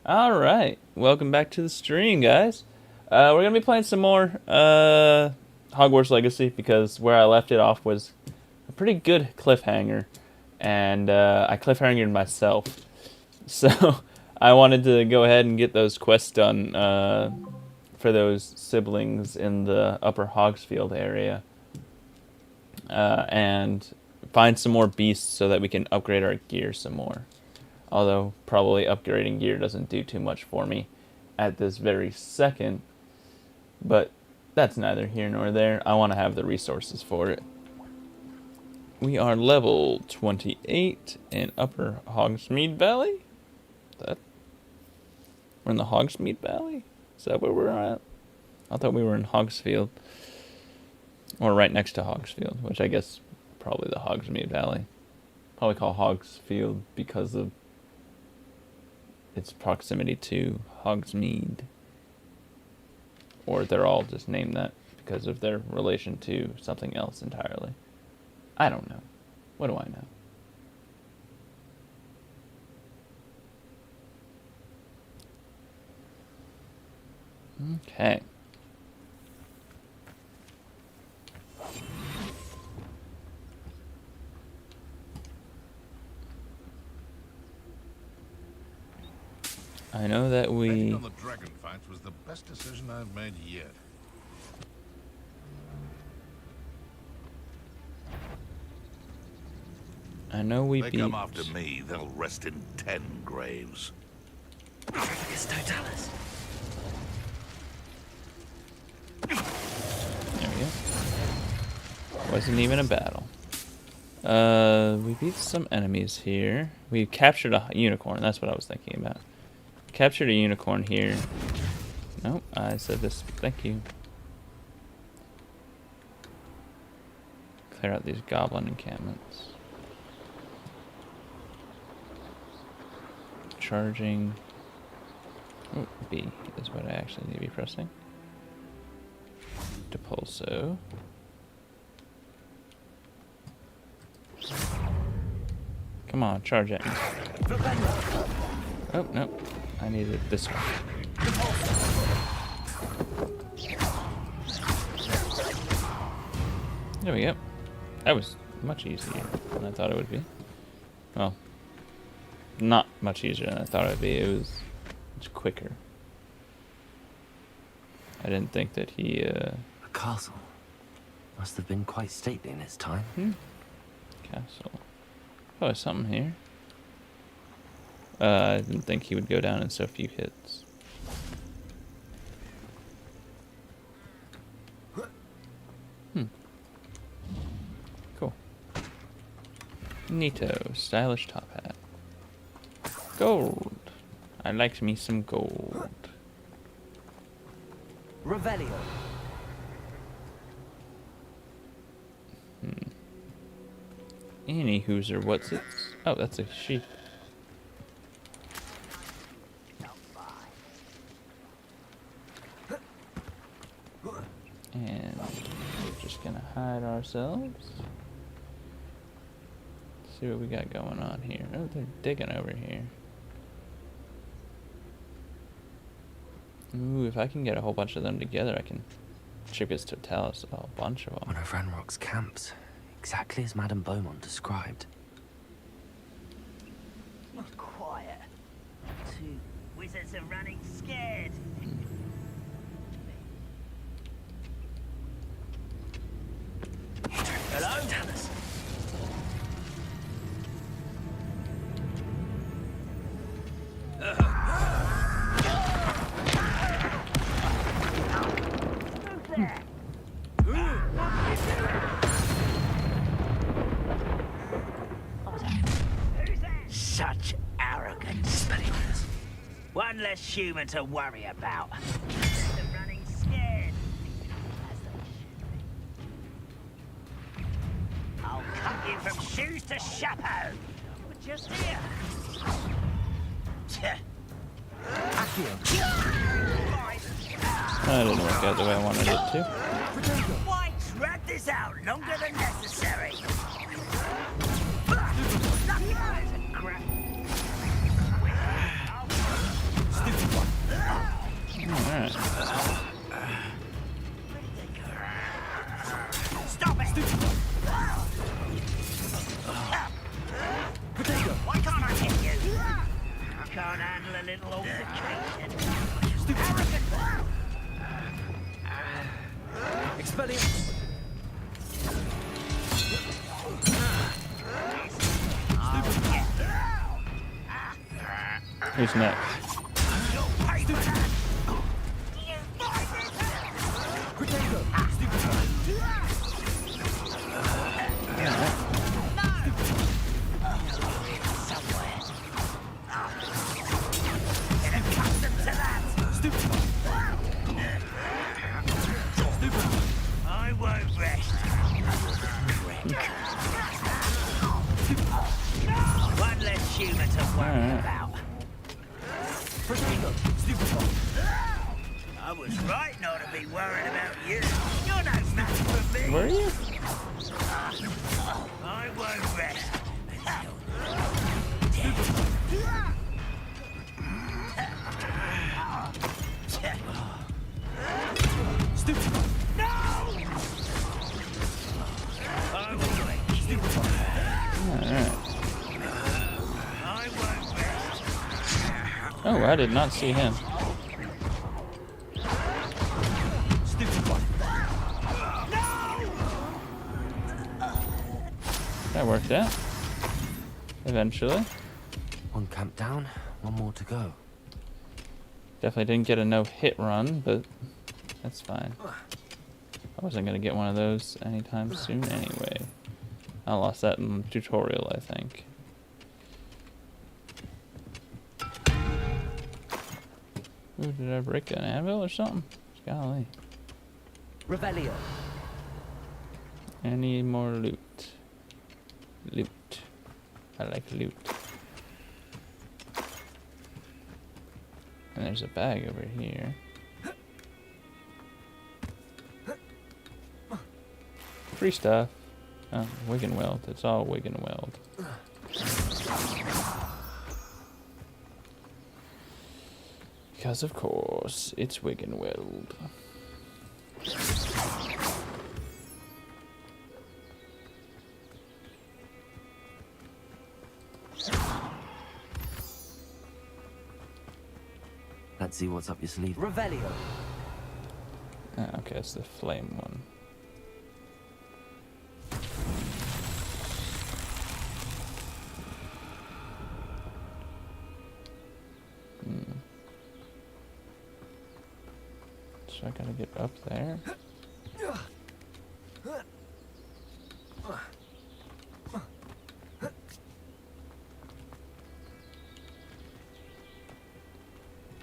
Alright, welcome back to the stream, guys. We're going to be playing some more Hogwarts Legacy because where I left it off was a pretty good cliffhanger. And I cliffhangered myself. So I wanted to go ahead and get those quests done for those siblings in the Upper Hogsfield area. And find some more beasts so that we can upgrade our gear some more. Although probably upgrading gear doesn't do too much for me at this very second. But that's neither here nor there. I want to have the resources for it. We are level 28 in Upper Hogsmeade Valley. We're in the Hogsmeade Valley? Is that where we're at? I thought we were in Hogsfield. Or right next to Hogsfield, which I guess probably the Hogsmeade Valley. Probably call Hogsfield because of its proximity to Hogsmeade. Or they're all just named that because of their relation to something else entirely. I don't know. What do I know? Okay. I know that Betting on the dragon fights was the best decision I've made yet. I know we They beat... come after me, they'll rest in 10 graves. It's Totalis. There we go. Wasn't even a battle. We beat some enemies here. We captured a unicorn. That's what I was thinking about. Captured a unicorn here. Nope, I said this. Thank you. Clear out these goblin encampments. Charging. Oh, B is what I actually need to be pressing. Depulso. Come on, charge at me. Oh, no. I needed this one. There we go. That was much easier than I thought it would be. Well, not much easier than I thought it would be. It was much quicker. I didn't think that he, A castle. Must have been quite stately in its time. Castle. Oh, there's something here. I didn't think he would go down in so few hits. Cool. Neato. Stylish top hat. Gold. I liked me some gold. Revelio. Any hooser, what's it? Oh, that's a sheep. And we're just gonna hide ourselves. See what we got going on here. Oh, they're digging over here. Ooh, if I can get a whole bunch of them together, I can attribute Totalis a whole bunch of them. One of Ranrock's camps. Exactly as Madame Beaumont described. Quiet. Two wizards are running scared. Hello? Totalis. Such arrogance. One less human to worry about. They're running scared. As they should be. I'll cut you from shoes to chapeau. But just here. That didn't work out the way I wanted it to. Why drag this out longer than necessary? Alright. Stop it! Why can't I hit you? I can't handle a little altercation. Arrogant! Expelliarmus! Who's next? You'll pay for that! I won't rest. One less humour to worry about. I was right not to be worried about you. You're no match for me. Where are you? I won't rest. Oh, I did not see him. That worked out. Eventually. One camp down, one more to go. Definitely didn't get a no-hit run, but that's fine. I wasn't going to get one of those anytime soon anyway. I lost that in the tutorial, I think. Ooh, did I break an anvil or something? Golly. Revelio. Any more loot? Loot. I like loot. And there's a bag over here. Free stuff. Oh, wig and weld. It's all wig and weld. Because of course, it's wig and weld. Let's see what's up your sleeve. Revelio. Ah, okay, it's the flame one. So I gotta get up there.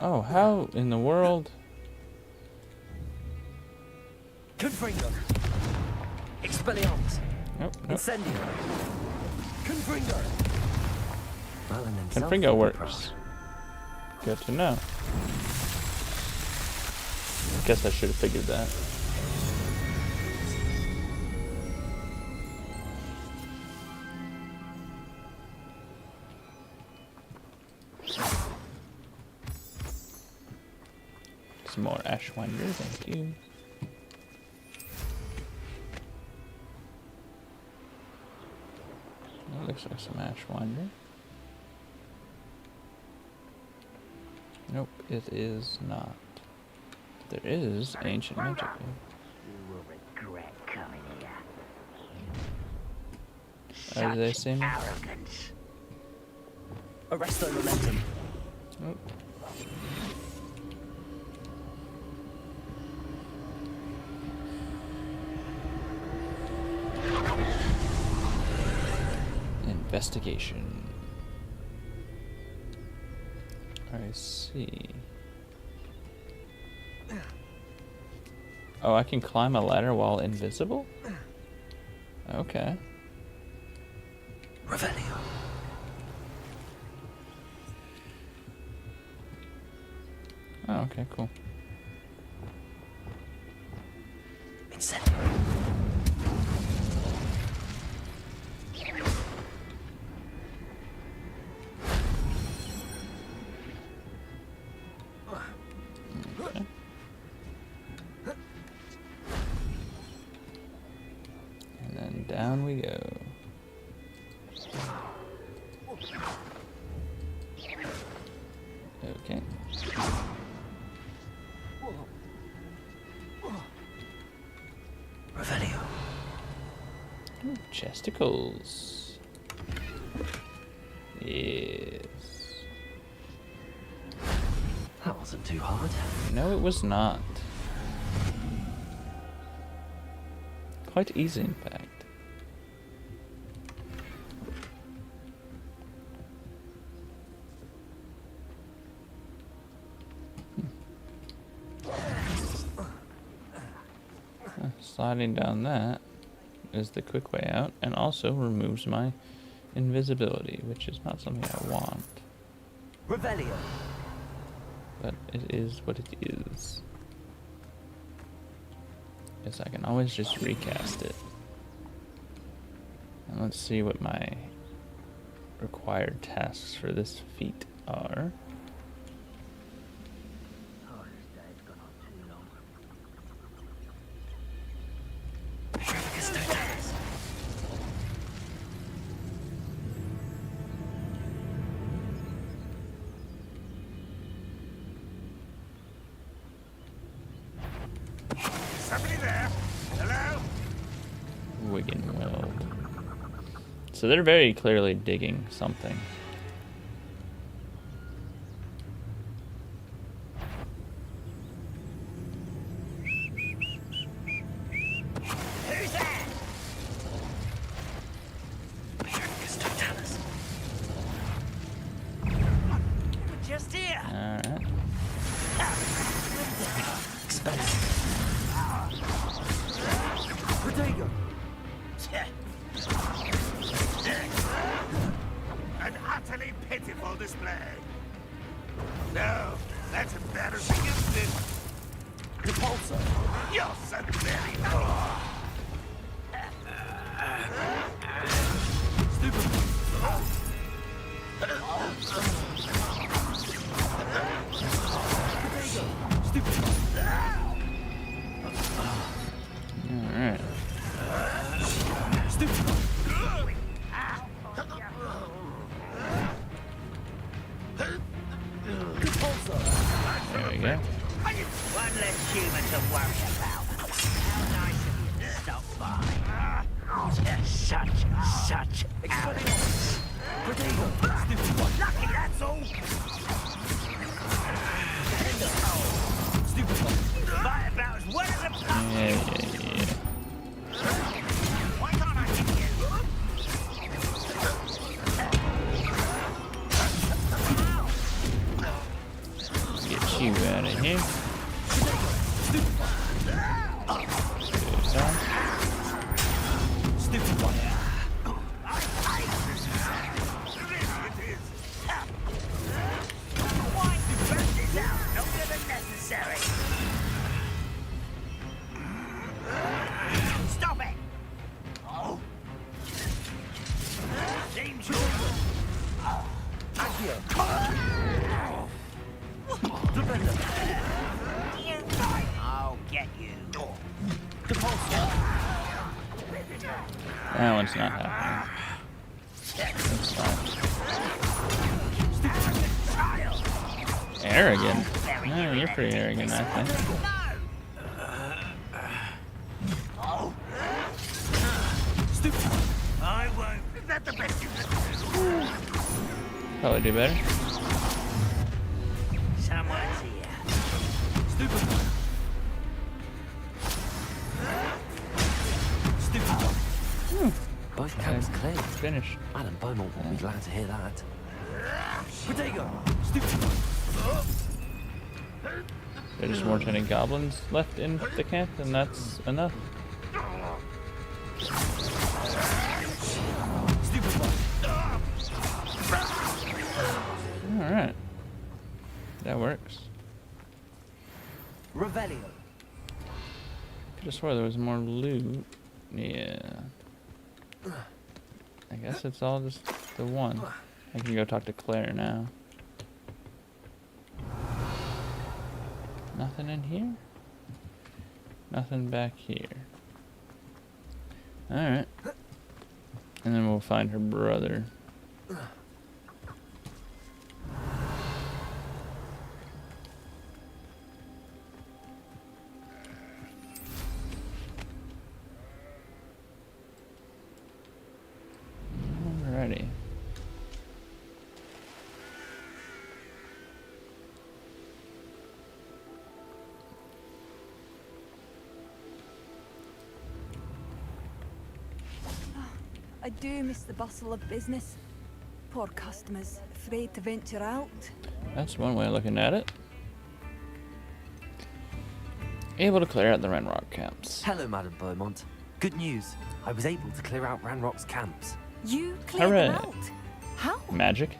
Oh, how in the world? Confringo. Expelliarmus. Nope, nope. Incendio. Confringo. Well, and himself Confringo will be works. Good to know. Guess I should have figured that. Some more Ashwinder, thank you. That looks like some Ashwinder. Nope, it is not. There is ancient magic. You will regret coming here. Oh, do they Such see me? arrogance. Arresto momentum. Oh. Investigation. I see. Oh, I can climb a ladder while invisible? Okay. Revelio. Oh, okay, cool. Incendio. Okay. Down we go. Okay. Revelio. Ooh, chesticles. Yes. That wasn't too hard. No, it was not. Quite easy, in fact. Sliding down that is the quick way out, and also removes my invisibility, which is not something I want. Revelio. But it is what it is. Guess I can always just recast it. And let's see what my required tasks for this feat are. Oh, this day's gone on too long. Somebody there? Hello? Wiggenweld. So they're very clearly digging something. Who's that? We're just here. Alright. Protego. An utterly pitiful display. No, that's embarrassing, isn't it? Repulsor. You're so very Alright. There we go. One less human to worry about. How nice of you to stop by. Such arrogance. Lucky, that's all. Right about as well as a pup. Yeah. Why can't I hit you? Get you out of here. Stupid one. Why you burn this out longer than necessary? Stop it! Seems you're... I'll get you. That one's not happening. That's fine. Arrogant? No, you're pretty arrogant, I think. I won't. Is that the best you can do? Probably do better. Someone's here. Both camps clear. Finished. Adam Beaumont will be glad to hear that. Protego. There's just more tiny goblins left in the camp, and that's enough. Alright. That works. Revelio. Could have swore there was more loot. Yeah. I guess it's all just the one. I can go talk to Claire now. Nothing in here? Nothing back here. Alright. And then we'll find her brother. Alrighty. I do miss the bustle of business. Poor customers, afraid to venture out. That's one way of looking at it. Able to clear out the Renrock camps. Hello, Madam Beaumont. Good news. I was able to clear out Ranrock's camps. You cleared them Hooray. out? How? Magic?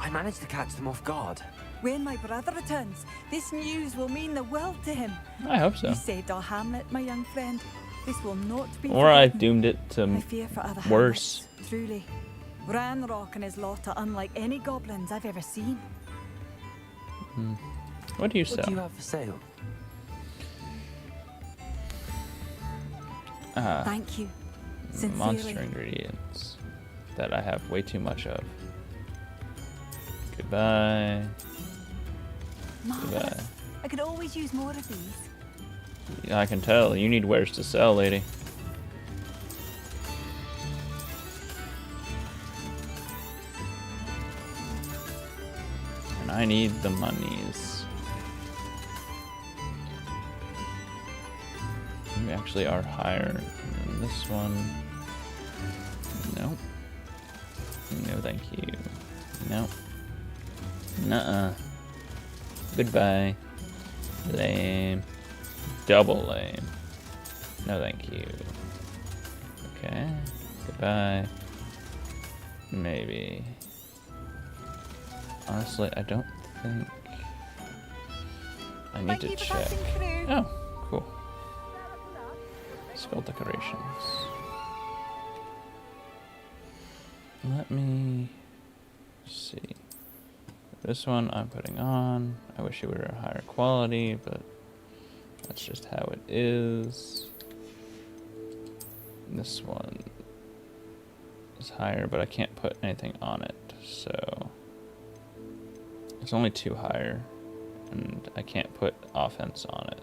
I managed to catch them off guard. When my brother returns, this news will mean the world to him. I hope so. You saved our hamlet, my young friend. This will not be Or I've forgotten. doomed it I to fear for other worse. hamlets, truly. Ranrock and his lot are unlike any goblins I've ever seen. What do you What sell? do you have for sale? Thank you. Sincerely. Monster ingredients that I have way too much of. Goodbye. Marvelous. I could always use more of these. Yeah, I can tell. You need wares to sell, lady. And I need the monies. We actually are higher than this one. Nope. No, thank you. Nope. Nuh-uh. Goodbye. Lame. Double lame. No, thank you. Okay. Goodbye. Maybe. Honestly, I don't think I need Thank to you for check. passing through. Oh, cool. Skull decorations. Let me see. This one I'm putting on. I wish it were a higher quality, but that's just how it is. This one is higher, but I can't put anything on it, so it's only 2 higher, and I can't put offense on it.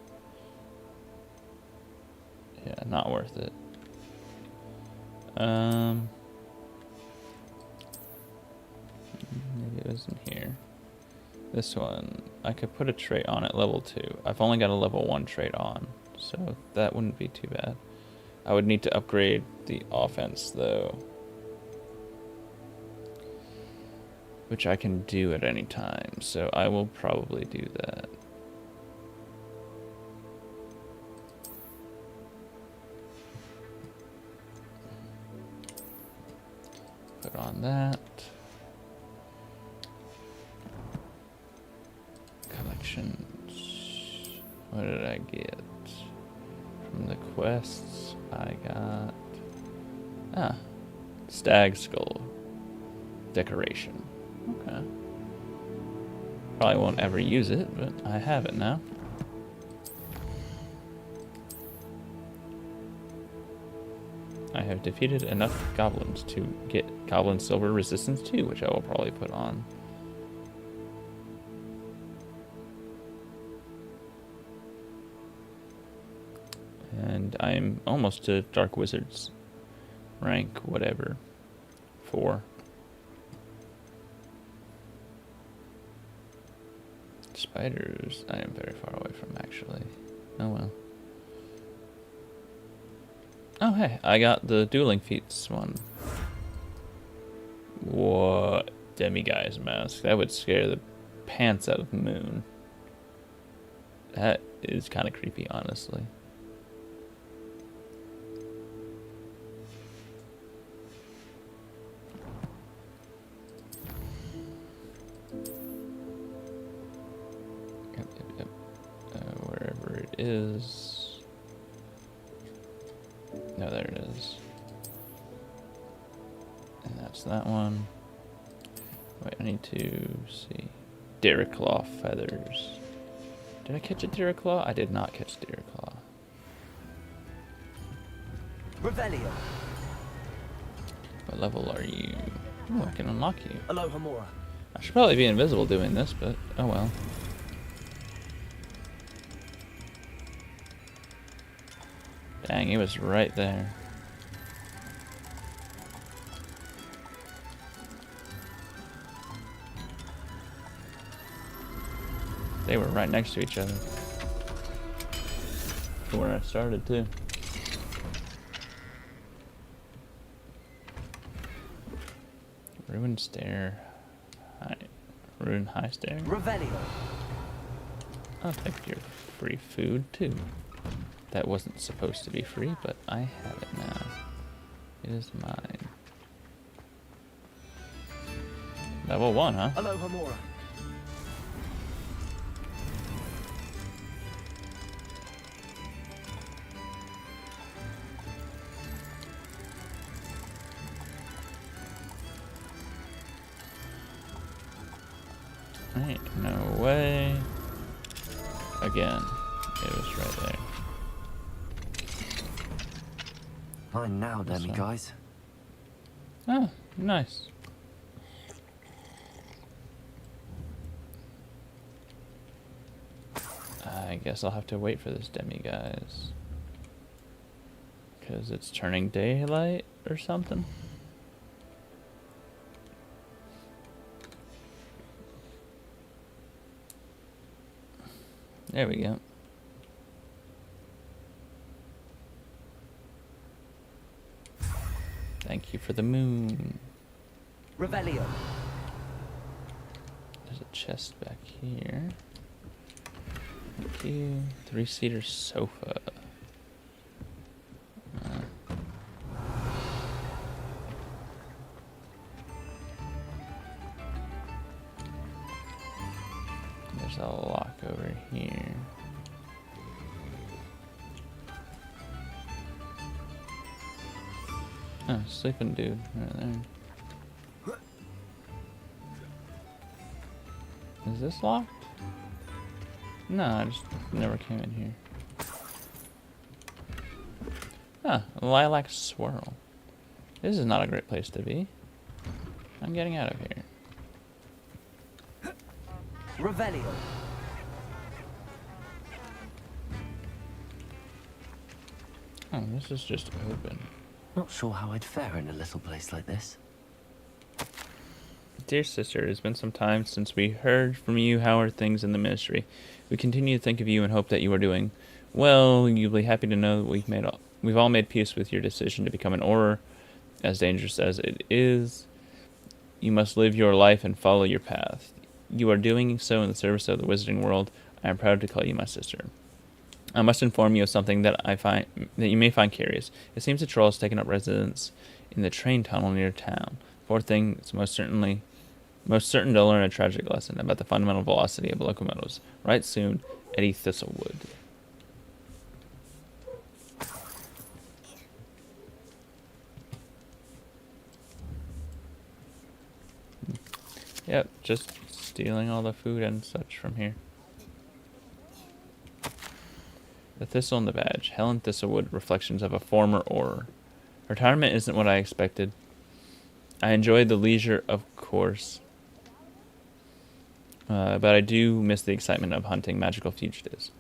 Yeah, not worth it. Maybe it was in here. This one, I could put a trait on it, level 2. I've only got a level 1 trait on, so that wouldn't be too bad. I would need to upgrade the offense, though, which I can do at any time, so I will probably do that. Put on that. Collections. What did I get? From the quests, I got... Stag Skull decoration. Okay. Probably won't ever use it, but I have it now. I have defeated enough goblins to get Goblin Silver Resistance 2, which I will probably put on. And I'm almost to Dark Wizard's rank, whatever, 4. Spiders, I am very far away from, actually. Oh well. Oh hey, I got the Dueling Feats one. What? Demiguise mask. That would scare the pants out of Moon. That is kind of creepy, honestly. Yep. Wherever it is. No, there it is. And that's that one. Wait, I need to see. Deerclaw feathers. Did I catch a Deerclaw? I did not catch Deerclaw. Revelio. What level are you? Oh, I can unlock you. Aloha Mora. I should probably be invisible doing this, but oh well. Dang, he was right there. They were right next to each other. Where I started too. Ruined stair. Ruined high stair. Revelio. I'll take your free food too. That wasn't supposed to be free, but I have it now. It is mine. Level 1, huh? Aloha Mora. Ain't no way. Again, it was right there. Mine now, This Demi one. guys. Oh, nice. I guess I'll have to wait for this demi-guys. Because it's turning daylight or something. There we go. Thank you for the moon. Revelio. There's a chest back here. Thank you. 3-seater sofa. There's a lock over here. Oh, sleeping dude right there. Is this locked? No, I just never came in here. Ah, a lilac swirl. This is not a great place to be. I'm getting out of here. Revelio. Oh, this is just open. Not sure how I'd fare in a little place like this. Dear sister, it has been some time since we heard from you. How are things in the ministry? We continue to think of you and hope that you are doing well. You'll be happy to know that we've all made peace with your decision to become an Auror. As dangerous as it is, you must live your life and follow your path. You are doing so in the service of the wizarding world. I am proud to call you my sister. I must inform you of something that you may find curious. It seems a troll has taken up residence in the train tunnel near town. Poor thing is most certain to learn a tragic lesson about the fundamental velocity of locomotives. Right soon, Eddie Thistlewood. Yep, just stealing all the food and such from here. The thistle and the badge. Helen Thistlewood, reflections of a former Auror. Retirement isn't what I expected. I enjoyed the leisure, of course. But I do miss the excitement of hunting magical fugitives.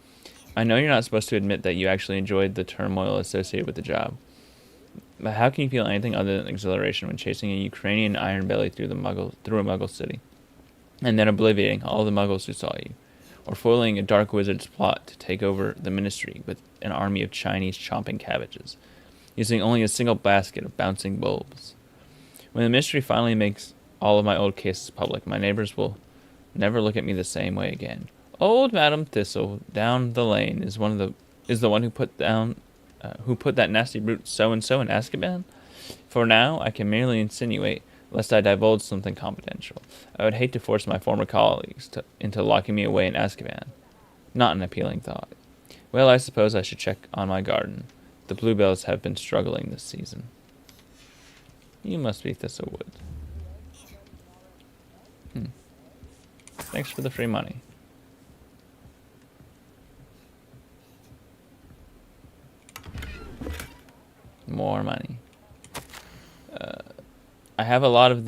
I know you're not supposed to admit that you actually enjoyed the turmoil associated with the job. But how can you feel anything other than exhilaration when chasing a Ukrainian iron belly through a Muggle city, and then obliterating all the Muggles who saw you, or foiling a dark wizard's plot to take over the ministry with an army of Chinese chomping cabbages, using only a single basket of bouncing bulbs? When the ministry finally makes all of my old cases public, my neighbors will never look at me the same way again. Old Madam Thistle down the lane is the one who put that nasty brute so-and-so in Azkaban? For now, I can merely insinuate, lest I divulge something confidential. I would hate to force my former colleagues into locking me away in Azkaban. Not an appealing thought. Well, I suppose I should check on my garden. The bluebells have been struggling this season. You must be Thistlewood. Thanks for the free money. more money. I have a lot of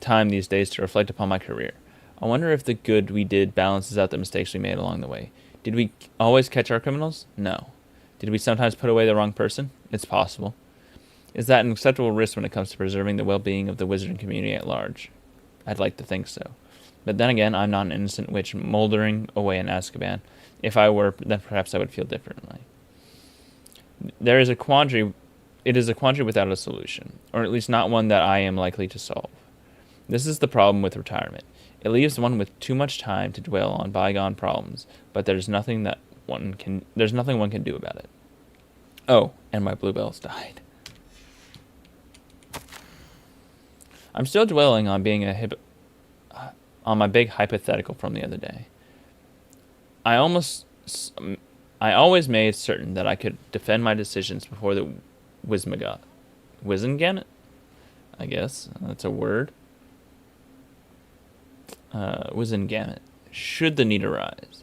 time these days to reflect upon my career. I wonder if the good we did balances out the mistakes we made along the way. Did we always catch our criminals? No. Did we sometimes put away the wrong person? It's possible. Is that an acceptable risk when it comes to preserving the well-being of the wizarding community at large? I'd like to think so. But then again, I'm not an innocent witch moldering away in Azkaban. If I were, then perhaps I would feel differently. There is a quandary. It is a quandary without a solution, or at least not one that I am likely to solve. This is the problem with retirement. It leaves one with too much time to dwell on bygone problems, but there's nothing one can do about it. Oh, and my bluebells died. I'm still dwelling on being on my big hypothetical from the other day. I always made certain that I could defend my decisions before the Wizengamot? I guess that's a word. Wizengamot. Should the need arise.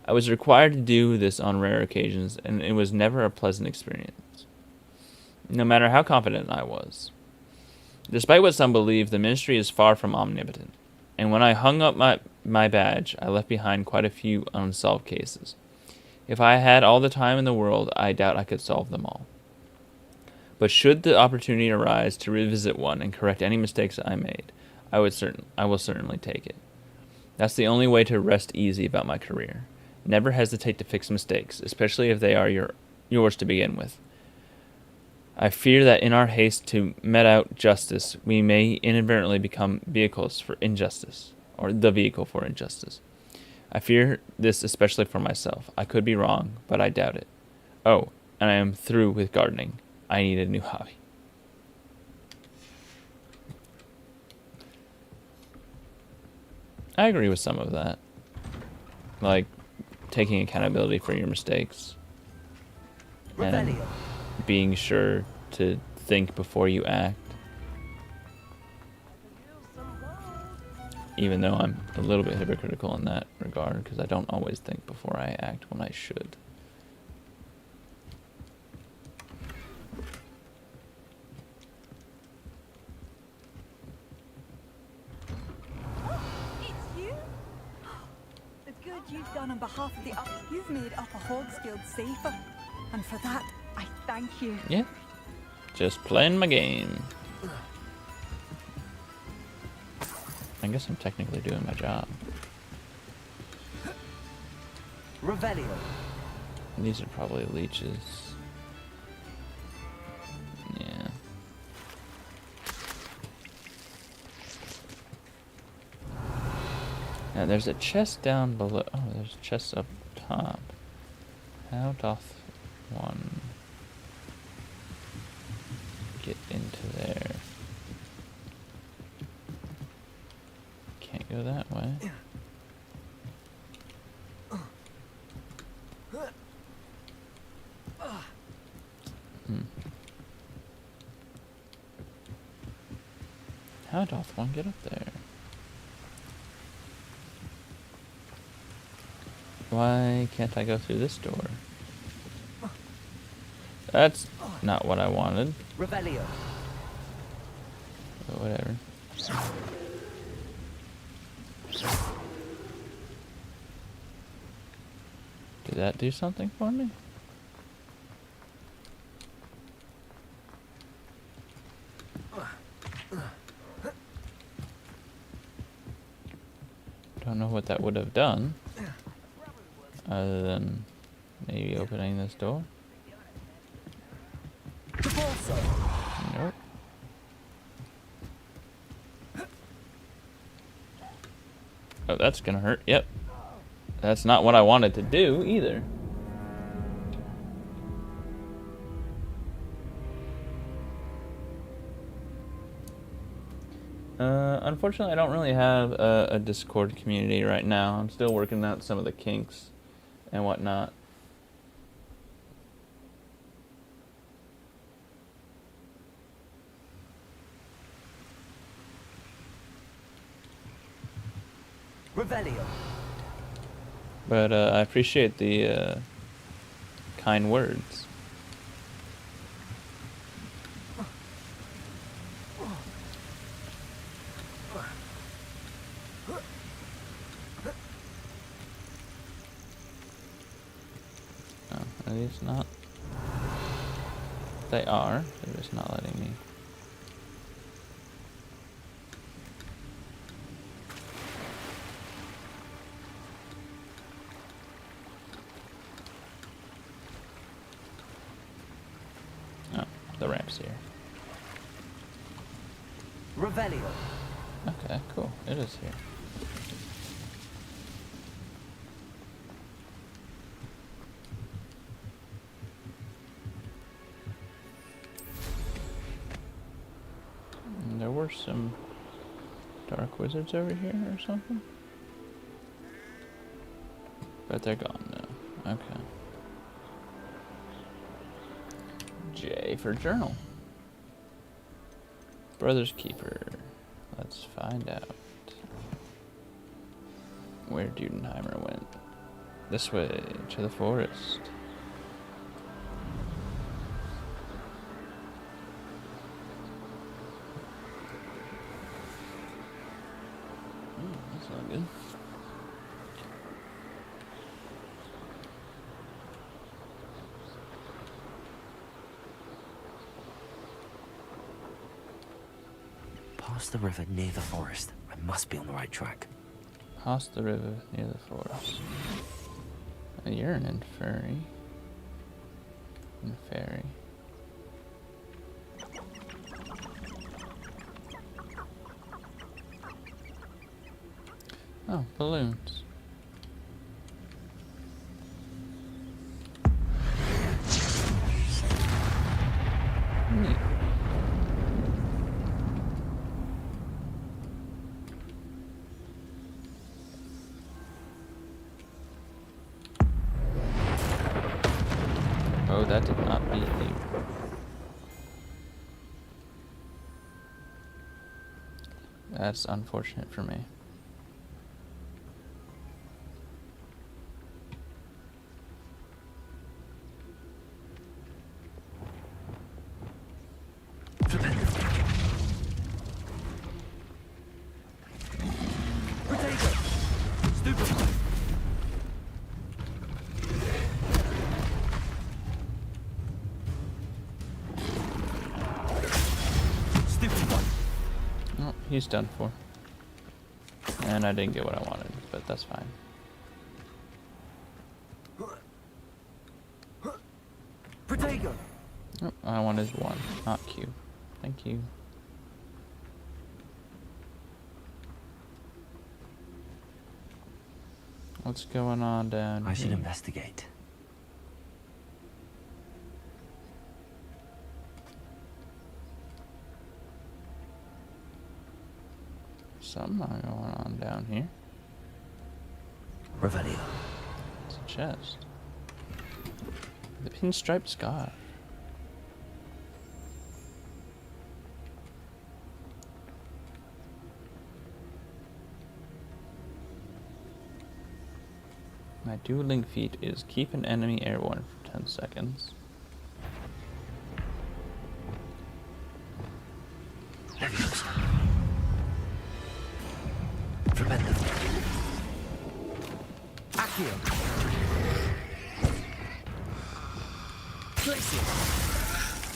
I was required to do this on rare occasions, and it was never a pleasant experience, no matter how confident I was. Despite what some believe, the ministry is far from omnipotent, and when I hung up my badge, I left behind quite a few unsolved cases. If I had all the time in the world, I doubt I could solve them all. But should the opportunity arise to revisit one and correct any mistakes I made, I will certainly take it. That's the only way to rest easy about my career. Never hesitate to fix mistakes, especially if they are yours to begin with. I fear that in our haste to met out justice, we may inadvertently become vehicles for injustice, or the vehicle for injustice. I fear this especially for myself. I could be wrong, but I doubt it. Oh, and I am through with gardening. I need a new hobby. I agree with some of that. Like, taking accountability for your mistakes. And being sure to think before you act. Even though I'm a little bit hypocritical in that regard, because I don't always think before I act when I should. It's you? The good you've done on behalf of you've made Upper Hogsfield safer. And for that, I thank you. Yeah. Just playing my game. I guess I'm technically doing my job. Revelio. These are probably leeches. Yeah. Now there's a chest down below. Oh, there's chests up top. How doth one get into there? Can't go that way. How doth one get up there? Why can't I go through this door? That's not what I wanted. Revelio. But whatever. Did that do something for me? Don't know what that would have done, other than maybe opening this door. Nope. Oh, that's gonna hurt. Yep. That's not what I wanted to do either. Unfortunately, I don't really have a Discord community right now. I'm still working out some of the kinks and whatnot. Revelio. But I appreciate the kind words. Are these not? They are. They're just not letting me. Oh, the ramp's here. Revelio. Okay, cool. It is here. And there were some dark wizards over here or something. But they're gone now. Okay. J for journal. Brother's Keeper. Let's find out where Dudenheimer went. This way, to the forest. That's not good. Past the river near the forest. I must be on the right track. Past the river near the forest. Oh, you're an inferi. Inferi. Oh, balloons. Neat. Oh, that did not beat you. That's unfortunate for me. Oh, he's done for. And I didn't get what I wanted, but that's fine. Protego. Oh, I wanted one, not Q. Thank you. What's going on down I should here? investigate. Something going on down here. Revelio. It's a chest. The pinstriped scarf. My dueling feat is keep an enemy airborne for 10 seconds. Tremendous. Accio. Glacier.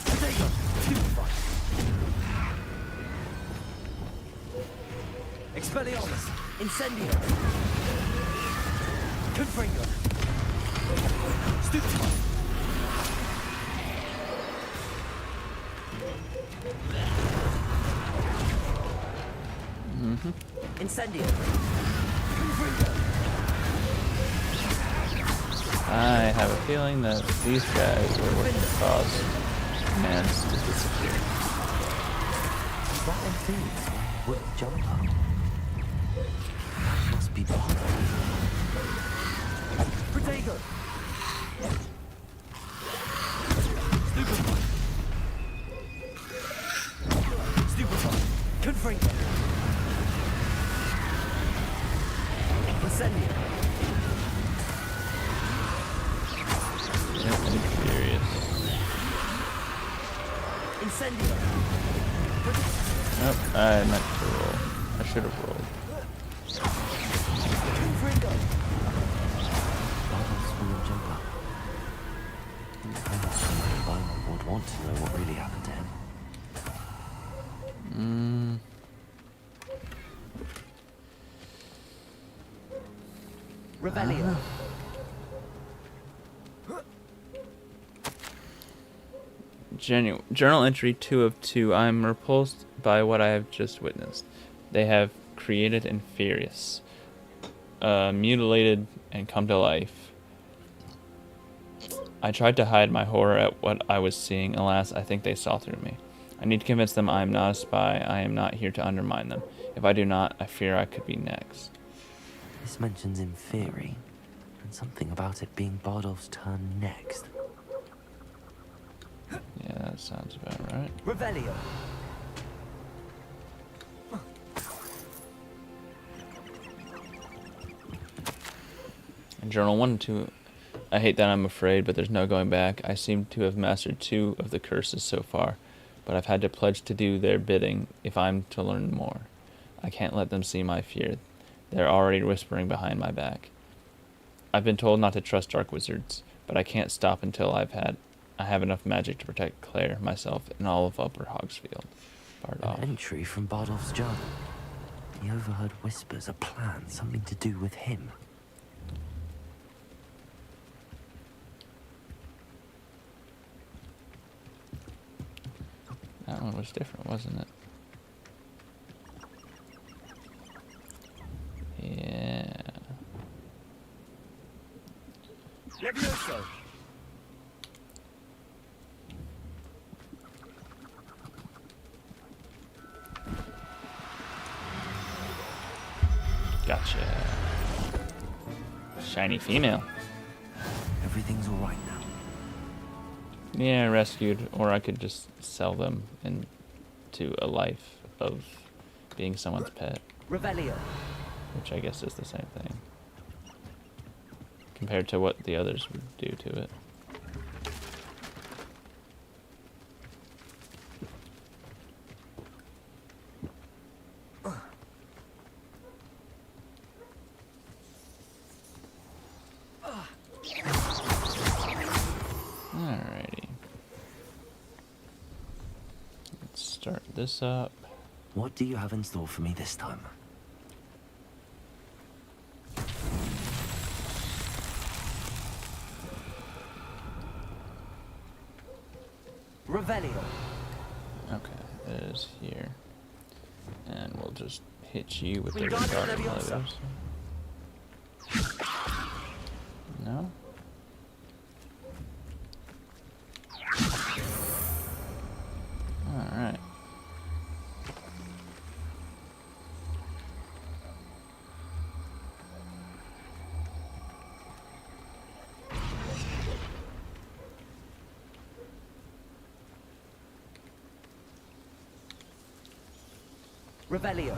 Protego. Stupefy. Expelliarmus. Incendio. Confringo. Stupefy. Incendio. Confringo. I have a feeling that these guys are what caused Mans to disappear. That influence would jump up. Must be bother. Protego. Stupefy. Stupefy. Confringo. Incendio. I'm furious. Incendio. Nope, I meant to roll. I should have rolled. Confringo. Bubbles will jump up. Kind of somebody Beaumont would want to know what really happened to him. Revelio. Journal entry 2 of 2. I am repulsed by what I have just witnessed. They have created Inferius, mutilated and come to life. I tried to hide my horror at what I was seeing. Alas, I think they saw through me. I need to convince them I am not a spy. I am not here to undermine them. If I do not, I fear I could be next. This mentions Inferi, and something about it being Bardolph's turn next. Yeah, that sounds about right. Revelio. In Journal 1 and 2, I hate that I'm afraid, but there's no going back. I seem to have mastered 2 of the curses so far, but I've had to pledge to do their bidding if I'm to learn more. I can't let them see my fear. They're already whispering behind my back. I've been told not to trust dark wizards, but I can't stop until I have enough magic to protect Claire, myself, and all of Upper Hogsfield. An entry from Bardolph's journal. He overheard whispers, a plan, something to do with him. That one was different, wasn't it? Yeah. Levioso. Gotcha. Shiny female. Everything's all right now. Yeah, rescued, or I could just sell them into a life of being someone's pet, Revelio. which I guess is the same thing compared to what the others would do to it. Alrighty. Let's start this up. What do you have in store for me this time? Revelio. Okay, it is here. And we'll just hit you with the Wingardium Wingardium Leviosa. Leviosa. No? Alright. Revelio.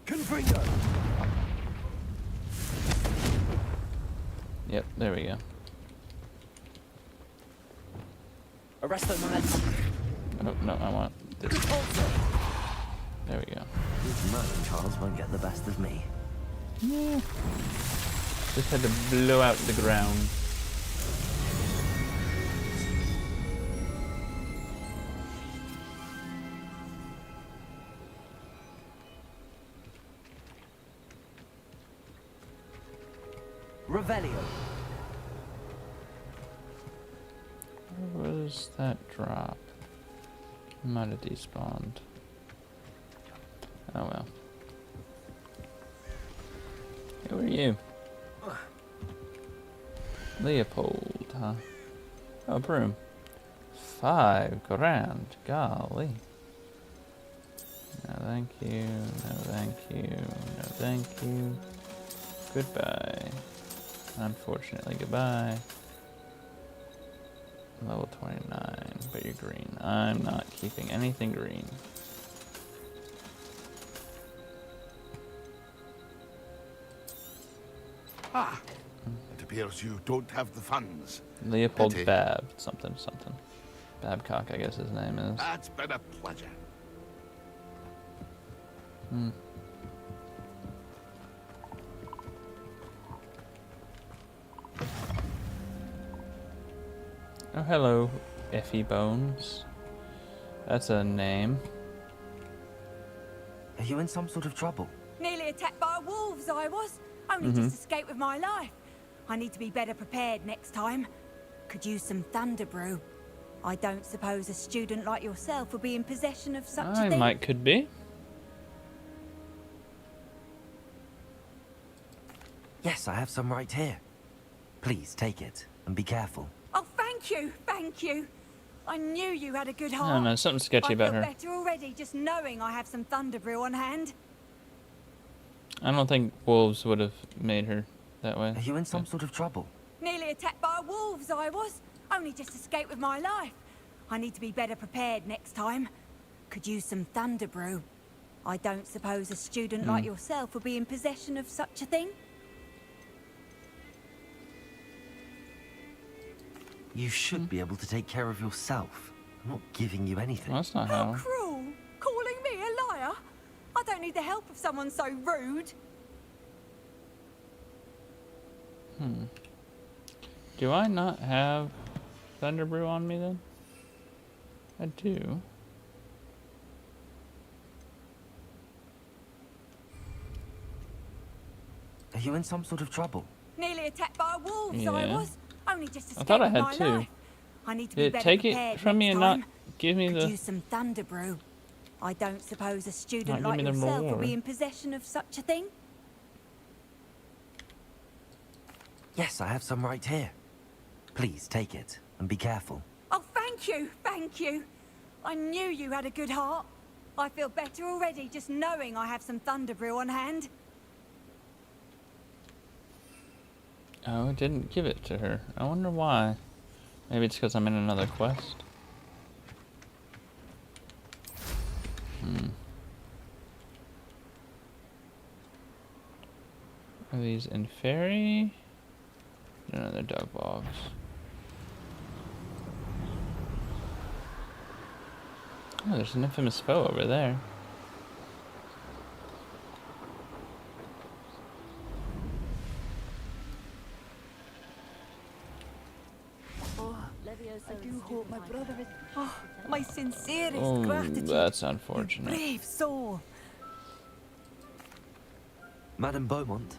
Confringo. Yep, there we go. Arresto momentum. Oh, no, I want this. Repulso. There we go. These Merlin trials won't get the best of me. Yeah. Just had to blow out the ground. Revelio. Where was that drop? Might have despawned. Oh well. Who are you? Leopold, huh? Oh, broom. 5 grand. Golly. No thank you, no thank you, no thank you. Goodbye. Unfortunately, goodbye. Level 29, but you're green. I'm not keeping anything green. Ah, it appears you don't have the funds. Leopold Pity. Bab, something, something. Babcock, I guess his name is. That's been a pleasure. Oh, hello, Effie Bones. That's a name. Are you in some sort of trouble? Nearly attacked by wolves, I was. Only just escaped with my life. I need to be better prepared next time. Could use some thunder brew. I don't suppose a student like yourself will be in possession of such a thing. Could be. Yes, I have some right here. Please take it and be careful. Oh, thank you, thank you. I knew you had a good I heart. don't know, something sketchy about I feel her. better already just knowing I have some thunder brew on hand. I don't think wolves would have made her that way. Are you in some sort of trouble? Nearly attacked by wolves, I was. Only just escaped with my life. I need to be better prepared next time. Could use some thunder brew. I don't suppose a student like yourself will be in possession of such a thing. You should be able to take care of yourself. I'm not giving you anything. Well, that's not How how. cruel! Calling me a liar? I don't need the help of someone so rude. Do I not have Thunder Brew on me then? I do. Are you in some sort of trouble? Nearly attacked by wolves, I Yeah. was. Only just escaped I thought I with had my two. life. I need to be Did it better take prepared it from me next and not time. give me Could the... use some thunder brew. I don't suppose a student Not like give me the yourself will reward. be in possession of such a thing. Yes, I have some right here. Please take it and be careful. Oh, thank you, thank you. I knew you had a good heart. I feel better already just knowing I have some thunder brew on hand. Oh, it didn't give it to her. I wonder why. Maybe it's because I'm in another quest. Are these in fairy? No, they're dog bogs. Oh, there's an infamous foe over there. I do hope my brother is... Oh, my sincerest Oh, gratitude. that's You unfortunate. brave soul. Madame Beaumont,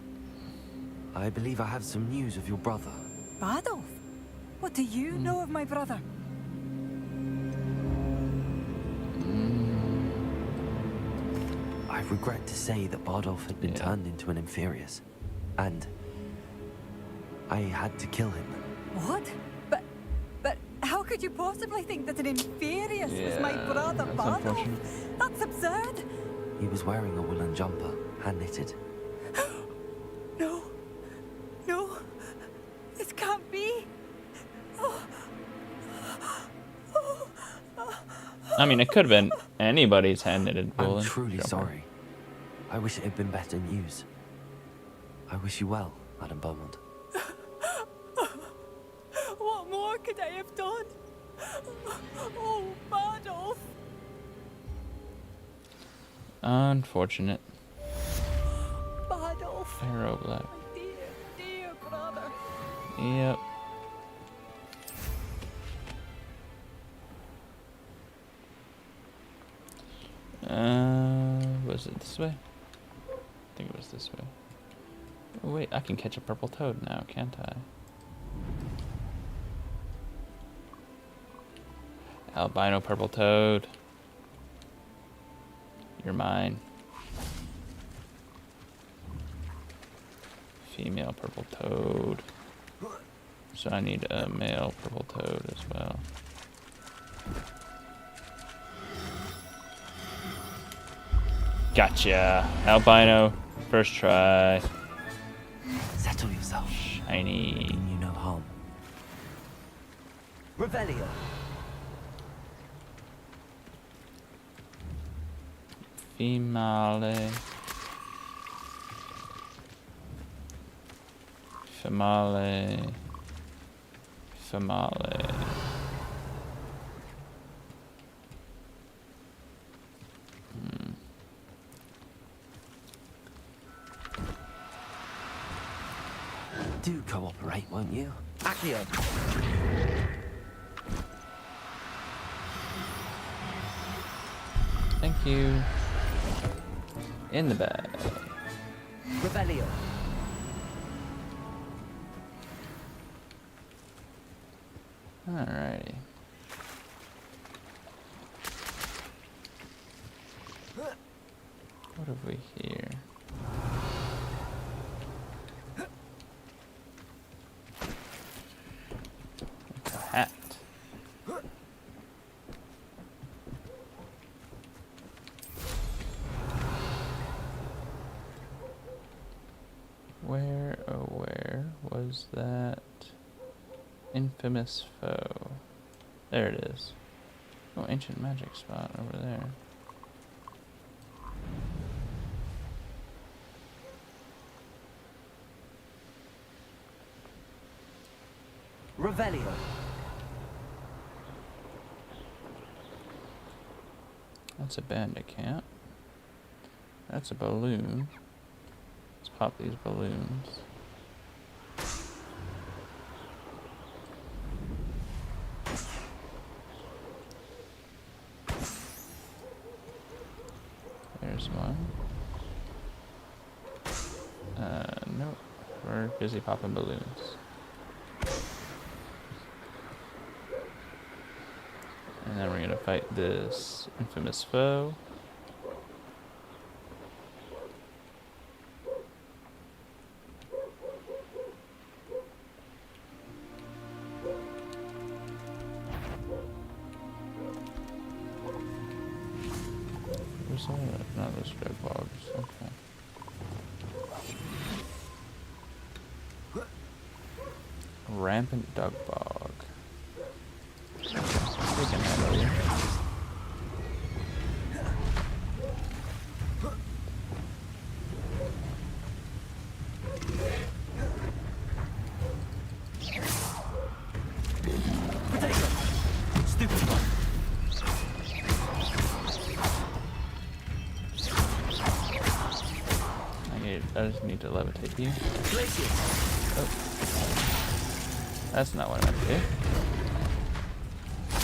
I believe I have some news of your brother. Adolf, what do you know of my brother? I regret to say that Bardolph had been turned into an Inferius, and I had to kill him. What? But how could you possibly think that an Inferius was my Yeah, brother, that's Bardolph? unfortunate. That's absurd. He was wearing a woolen jumper, hand-knitted. No. No. This can't be. I mean, it could have been anybody's hand-knitted I'm woolen truly jumper. sorry. I wish it had been better news. I wish you well, Madame Beaumont. What more could I have done? Oh, Bardolph. Unfortunate. Bardolph. Pharaoh Black. My dear, dear brother. Yep. Was it this way? I think it was this way. Oh, wait, I can catch a purple toad now, can't I? Albino purple toad. You're mine. Female purple toad. So I need a male purple toad as well. Gotcha. Albino. First try. Settle yourself. Shiny. Mean you no harm. Revelio. Female. Female. Female. Do cooperate, won't you? Accio. Thank you. In the bag. Revelio. Alrighty. What have we here? It's a hat. Where, oh where was that infamous foe? There it is. Oh, ancient magic spot over there. Revelio. That's a bandit camp. That's a balloon. Let's pop these balloons. There's one. Nope. We're busy popping balloons. And then we're gonna fight this infamous foe. Where's that? No, those drug bogs. Okay. Rampant dug bog. We can handle you. Potato. Stupid one. I just need to levitate you. Glacier. Oh. That's not what I meant to do.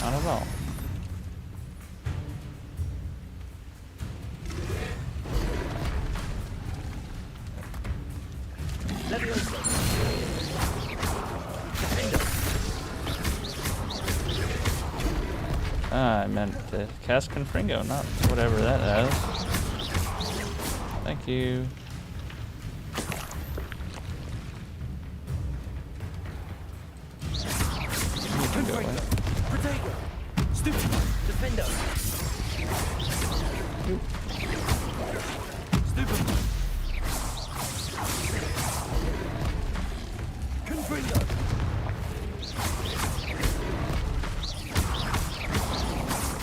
Not at all. Leviosa. Ah, I meant to cast Confringo, not whatever that does. Thank you. You can go away. Potato. Stupid one. Defender. Stupid one. Confringo.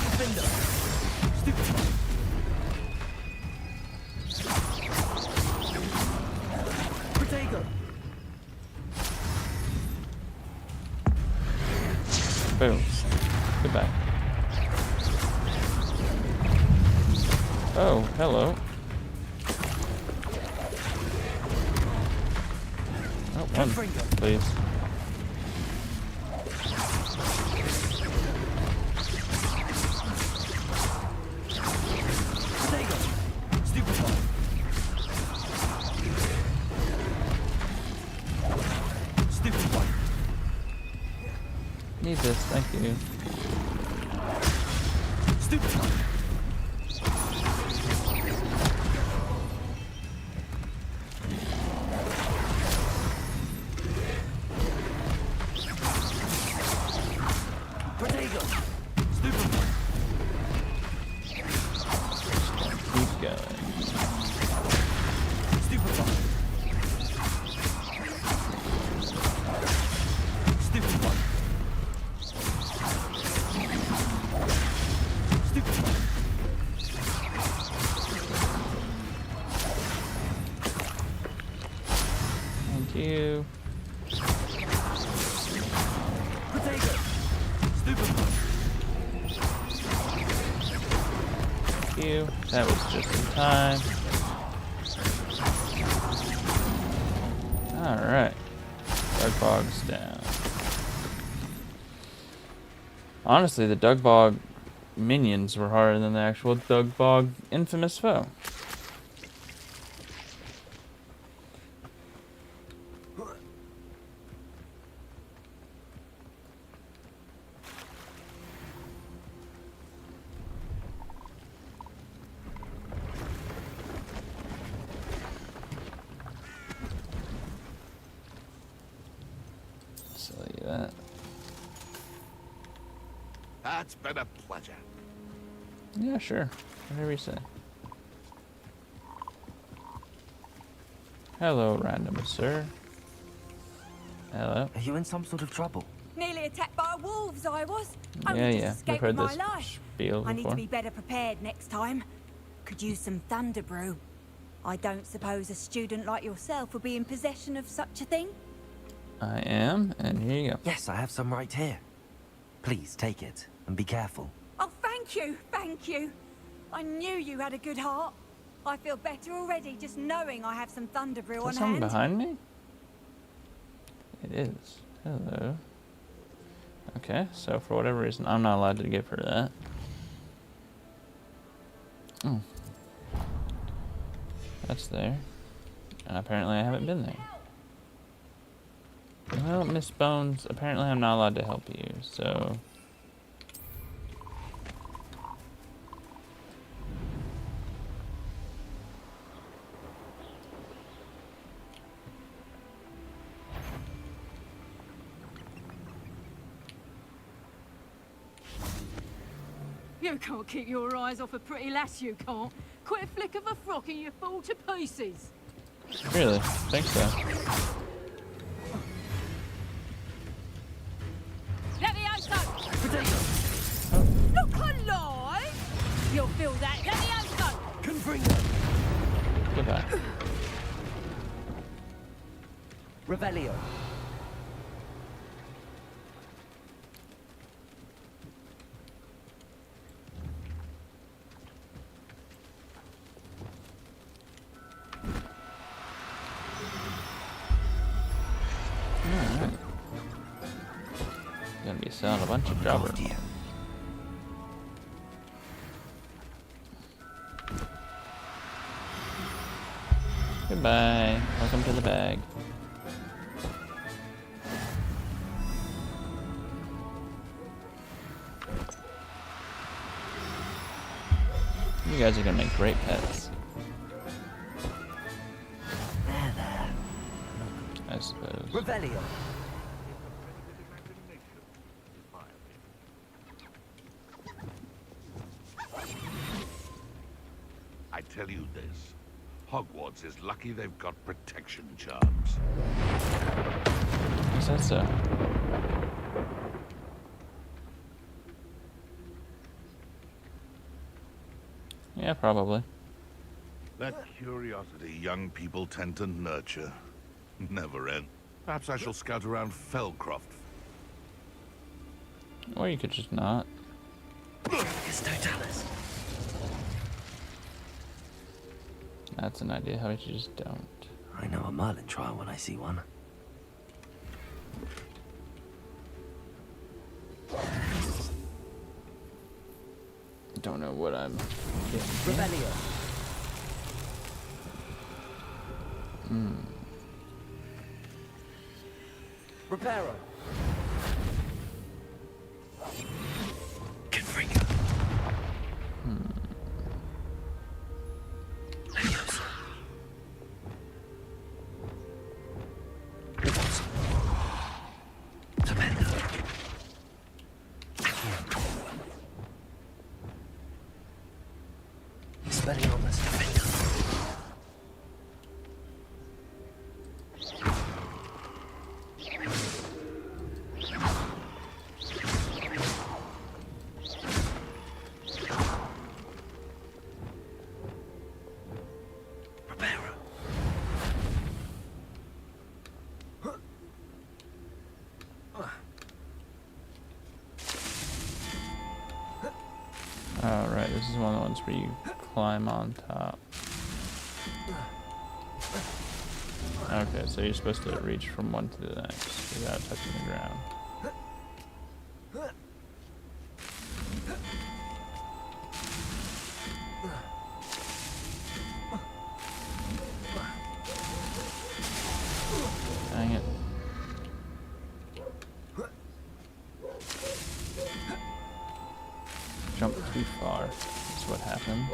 Defender. Stupid one. Potato. Boom. Goodbye. Oh, hello. Oh, one, please. Potato. Stupid one. Stupid one. Need this, thank you. Stupid one. Potato. Stupid one. Keep going. Stupid one. Stupid one. Stupid one. Thank you. Potato. Stupid one. Thank you. That was just in time. Alright. Dug bog's down. Honestly, the dug bog minions were harder than the actual Dugbog infamous foe. Silly that. That's been a pleasure. Yeah, sure. Whatever you say. Hello, random sir. Hello. Are you in some sort of trouble? Nearly attacked by wolves, I was. Only Yeah, just yeah. We've escaped heard with this my life. spiel I need before. to be better prepared next time. Could use some thunder brew. I don't suppose a student like yourself would be in possession of such a thing? I am, and here you go. Yes, I have some right here. Please take it and be careful. Oh, thank you, thank you. I knew you had a good heart. I feel better already just knowing I have some thunder brew Is on there someone hand. behind me? It is. Hello. Okay, so for whatever reason, I'm not allowed to give her that. Oh. That's there. And apparently I haven't been there. Well, Miss Bones, apparently I'm not allowed to help you, so... You can't keep your eyes off a pretty lass, you can't. Quit a flick of a frock and you fall to pieces. Really? Think so. Let me out, so. Look alive! You'll feel that. Let me out, so. Goodbye. Revelio. Alright. Gonna be selling a bunch of jobbers. After you. Goodbye. Welcome to the bag. You guys are gonna make great pets. I suppose. Revelio. I tell you this. Hogwarts is lucky they've got protection charms. I said so. Yeah, probably. That curiosity young people tend to nurture. Never end. Perhaps I shall scout around Felcroft. Or you could just not. It's Totalis. That's an idea. How about you just don't? I know a Merlin trial when I see one. Don't know what I'm getting. Revelio. Reparo. Confringo. Leviosa. Leviosa. Tapendo. Expelliarmus Defender. Reparo. Oh, right. This is one of the ones where you climb on top. Okay, so you're supposed to reach from one to the next without touching the ground. Dang it. Jumped too far. That's what happened.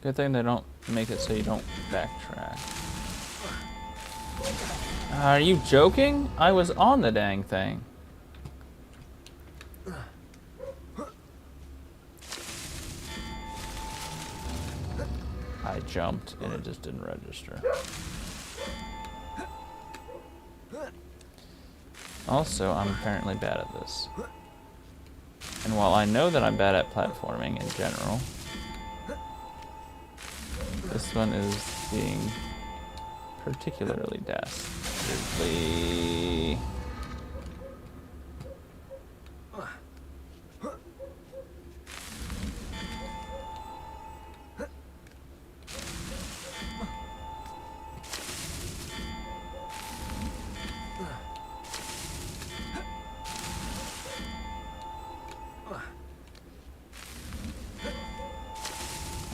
Good thing they don't make it so you don't backtrack. Are you joking? I was on the dang thing. I jumped and it just didn't register. Also, I'm apparently bad at this. And while I know that I'm bad at platforming in general, this one is being particularly dastardly.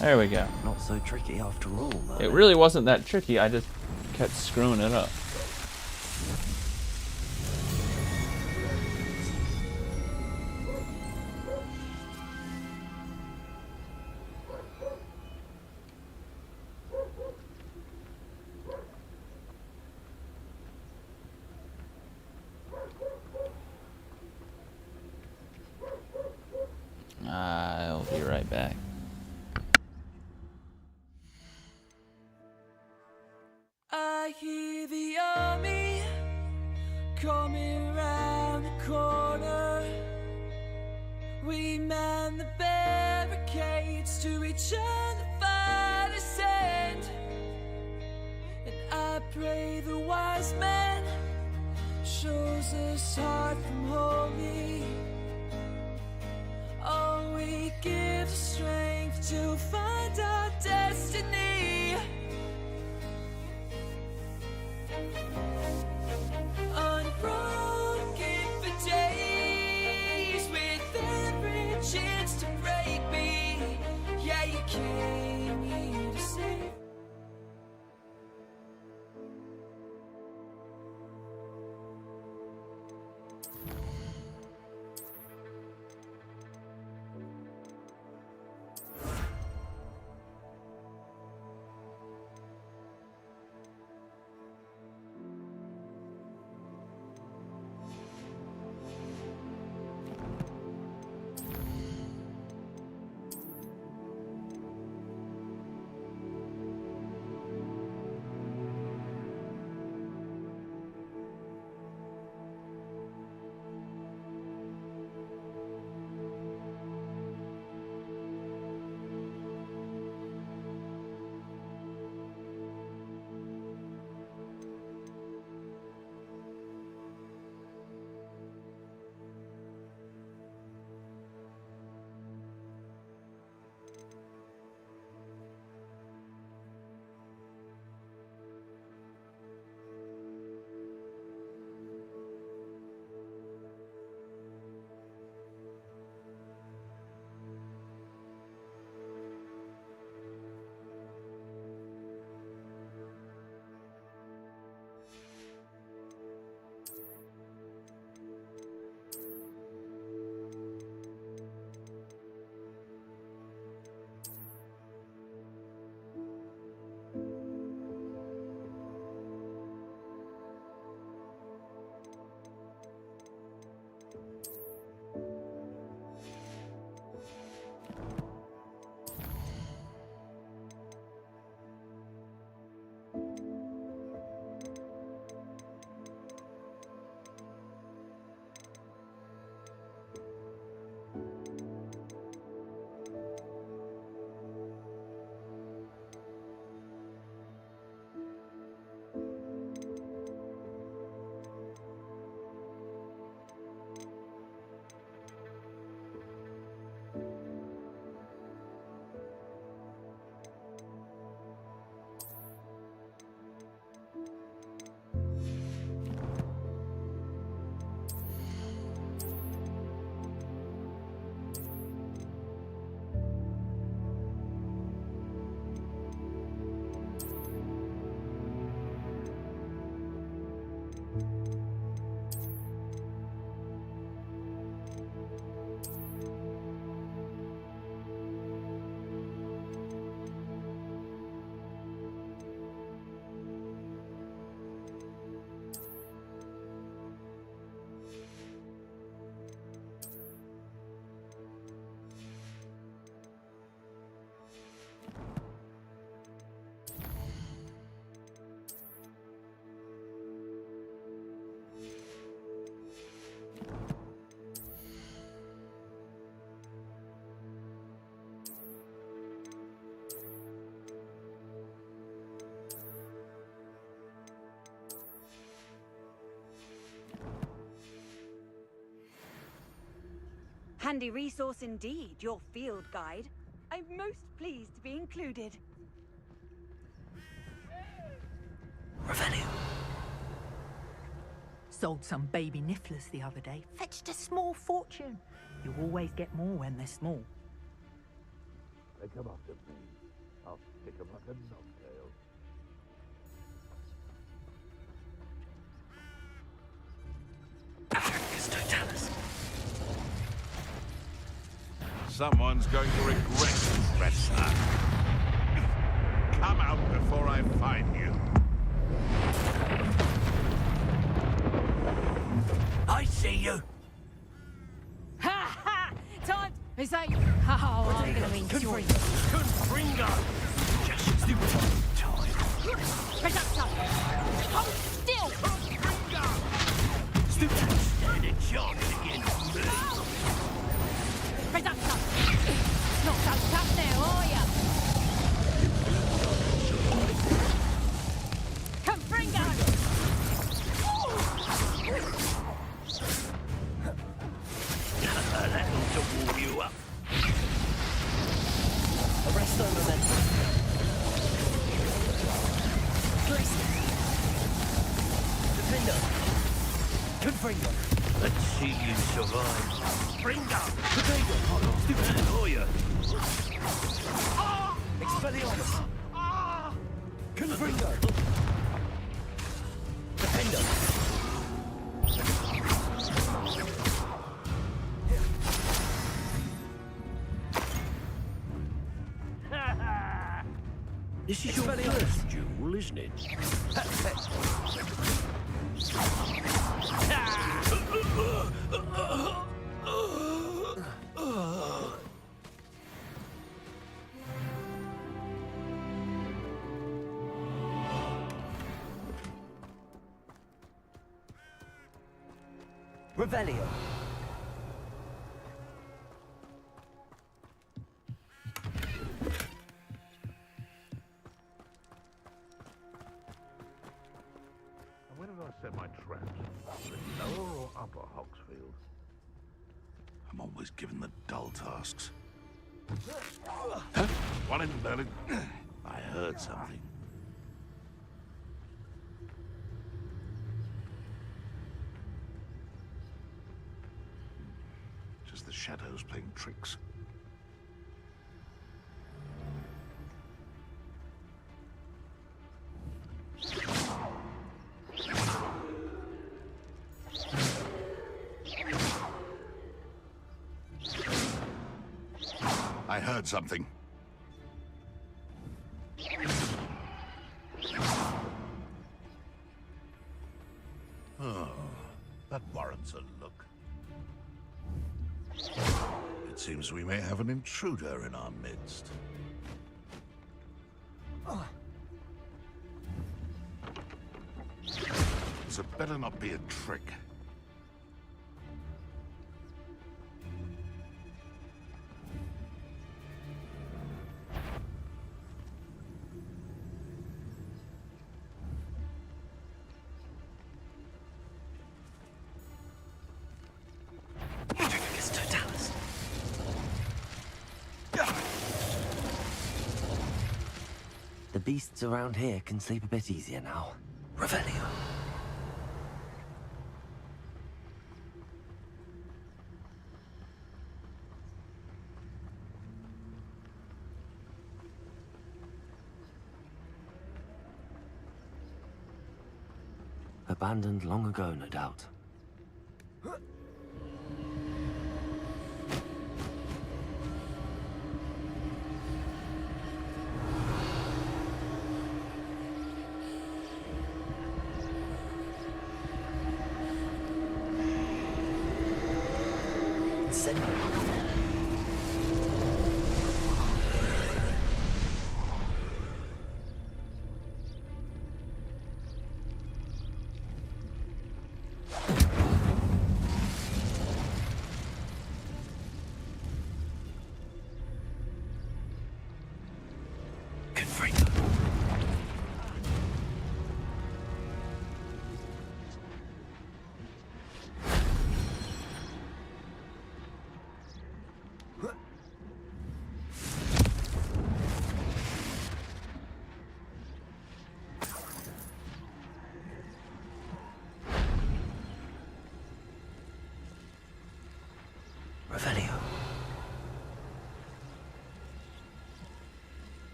There we go. Not so tricky after all, though. It really wasn't that tricky, I just kept screwing it up. I'll be right back. I hear the army coming round the corner. We man the barricades to reach on the farthest end. And I pray the wise man shows us hard from holy. Oh, we give the strength to find our destiny. Unbroken for days, with every chance to break me. Yeah, you came here to save. Handy resource indeed, your field guide. I'm most pleased to be included. Revelio. Sold some baby nifflers the other day. Fetched a small fortune. You always get more when they're small. They come after me. I'll stick 'em like a knobtail. Africus totalis. Someone's going to regret this threat, son. Come out before I find you. I see you. Ha ha! Time. Is that you? Oh, I'm gonna enjoy this. Confringo. Just stupid time. Press up, son. Hold still. Stupid. Stand a chance against me. Press up, son. Not so tough now, are ya? Confringo. That ought to warm you up. Arresto momentum. Glacier. Defender. Confringo. Let's see you survive. Fringo. Potato. Stupid lawyer. Expelliarmus. Confringo. Defender. This is your first duel, isn't it? Revelio. Where did I set my traps? The Lower or Upper Hogsfield? I'm always given the dull tasks. Huh? One in Berlin. I heard something. Just the shadows playing tricks. I heard something. Oh, that warrants a look. It seems we may have an intruder in our midst. This had better not be a trick. Africus totalis. The beasts around here can sleep a bit easier now. Revelio. Abandoned long ago, no doubt.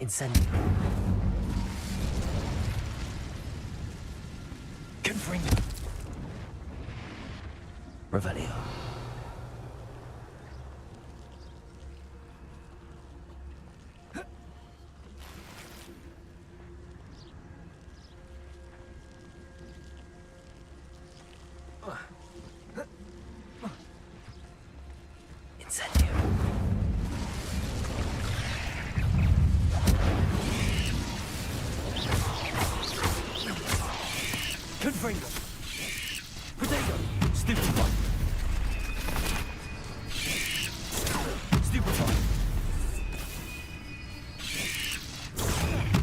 Incendio. Confringo. Revelio. Incendio. Confringo. Potato. Stupefy. Stupefy.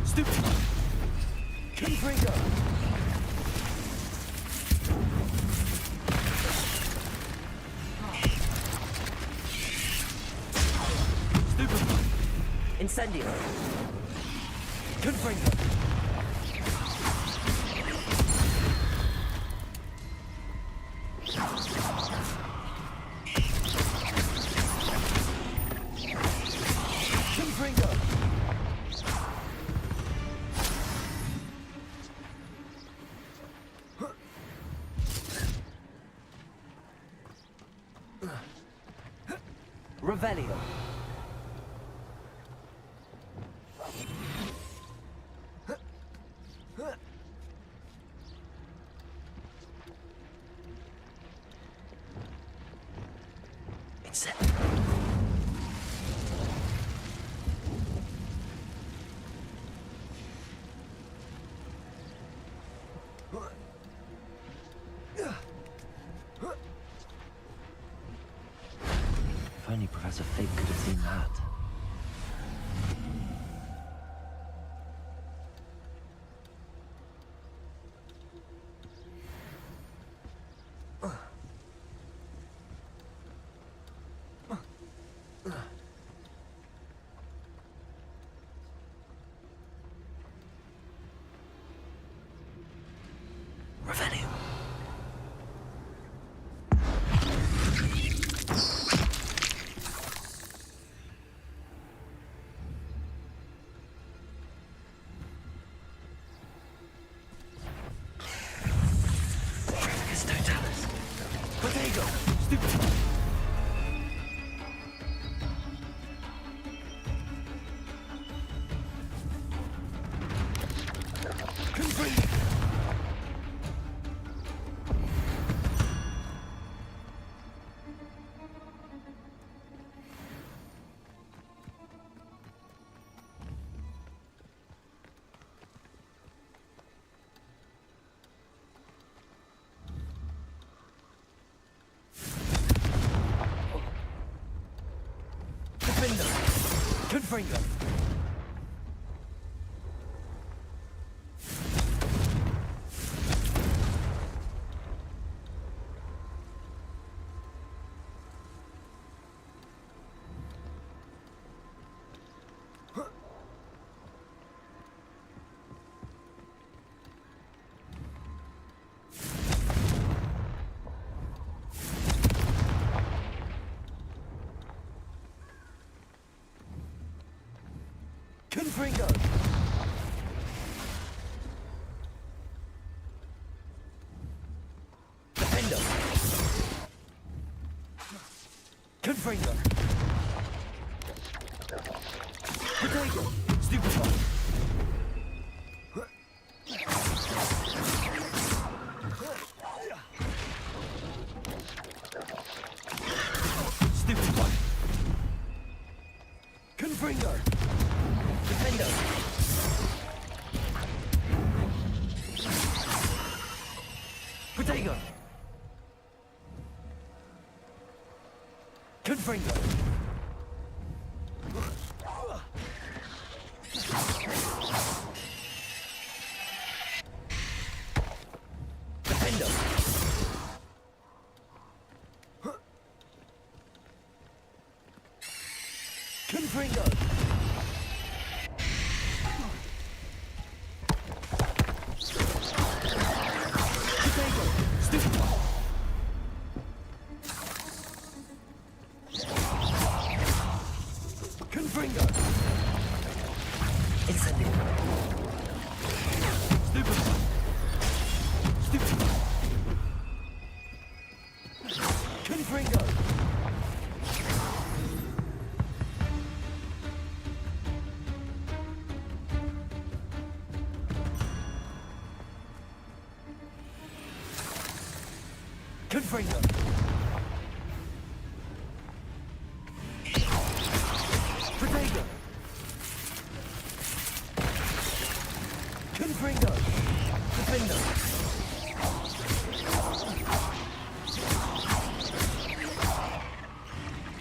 Stupefy. Confringo. Stupefy. Incendio. Confringo. Confringo. Revelio. Incendio. If only Professor Fig could have seen that. Revelio. Totalis. Potato. Stupefy. Confringo. Defender. Confringo. Confringo. Defender. Confringo. Potato. Stupefy. Stupefy. Confringo. Defender. Potato. Confringo. Defender. Confringo. Potato. Stupefy. Confringo. Incendio. Stupid. Stupid. Confringo. Confringo. Protego. Confringo. Defendo.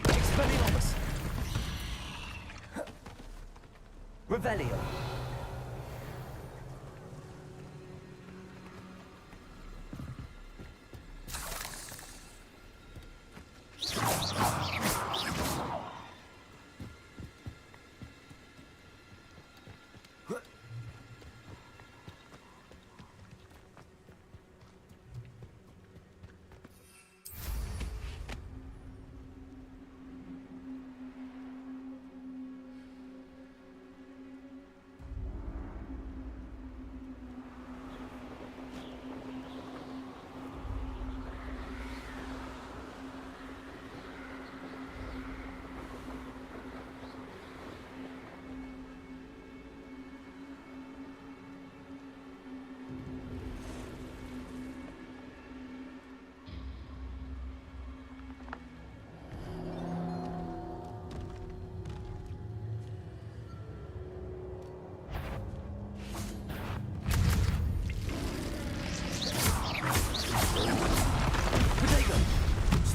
Expelliarmus. Revelio.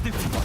Stupid one.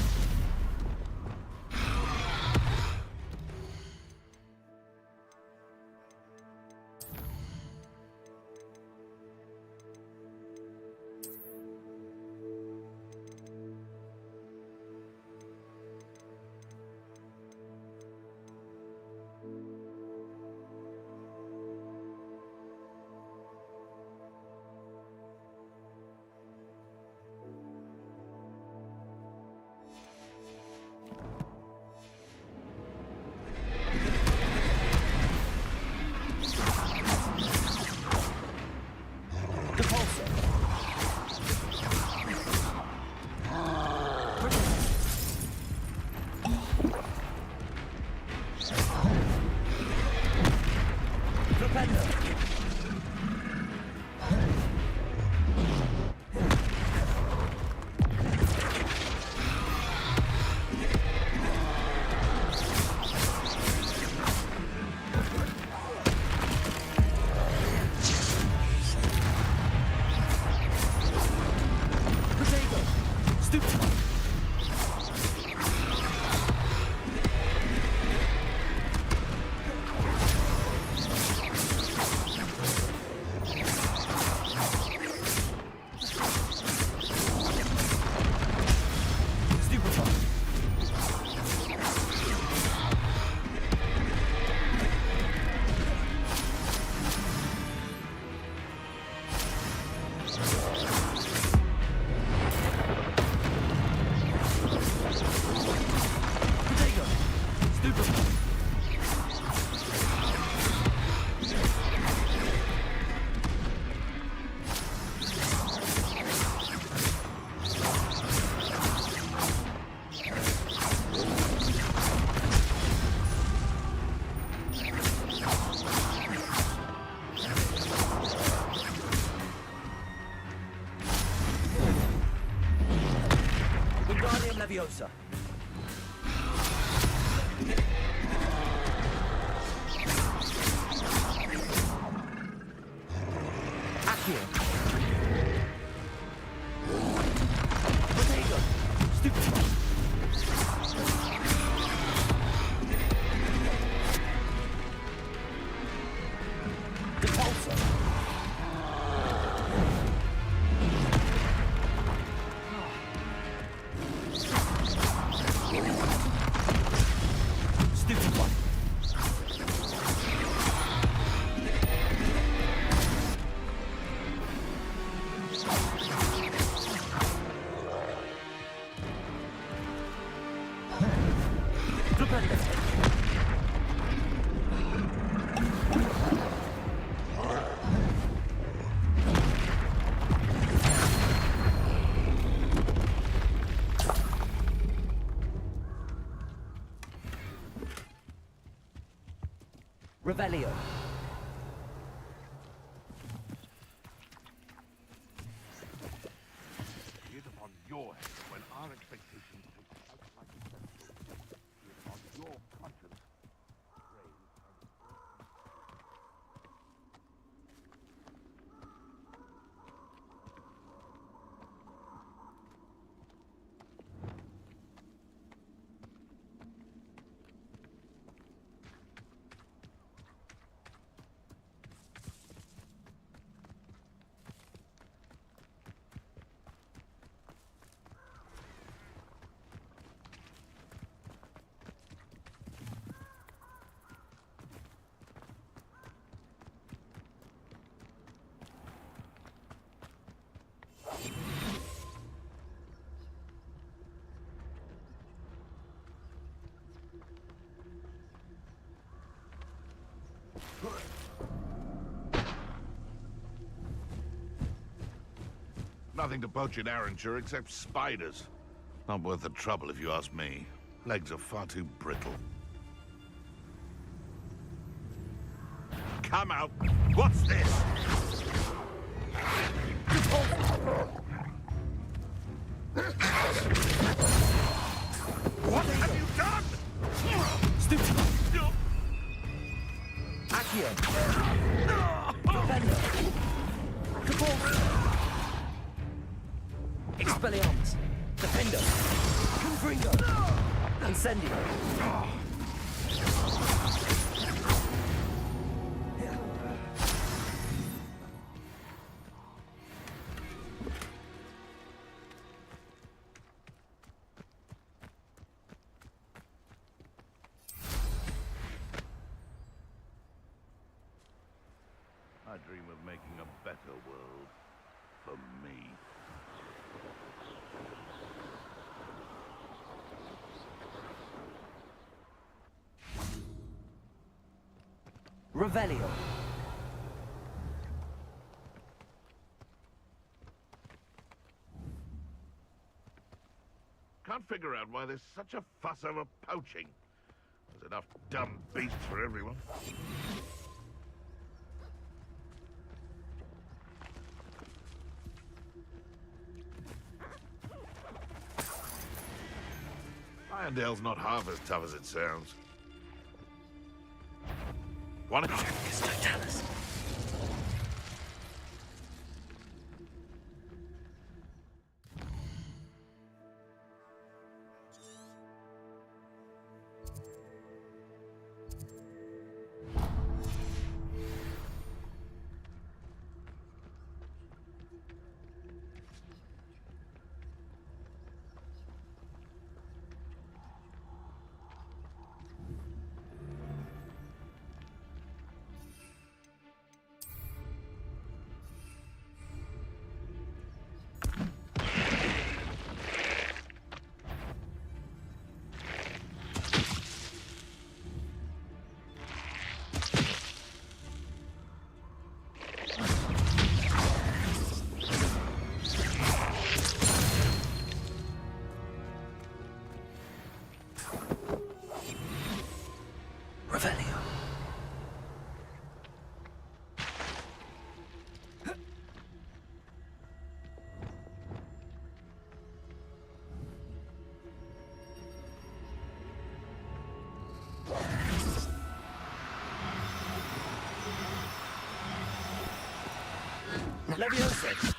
Leviosa. Accio. Protego. Stupid. Repulsor. Stupid one. Revelio. Be it upon your head when our expectations take flight like a pencil. Be it upon your conscience. Nothing to poach in Arranshire except spiders. Not worth the trouble if you ask me. Legs are far too brittle. Come out! What's this? What have you done? Stupid. Accio. Revelio. Capote. Expelliarmus. Defendo. Confringo. Incendio. I dream of making a better world for me. Revelio. Can't figure out why there's such a fuss over poaching. There's enough dumb beasts for everyone. Irondale's not half as tough as it sounds. Want to check this Totalis? Revelio. Leviosa.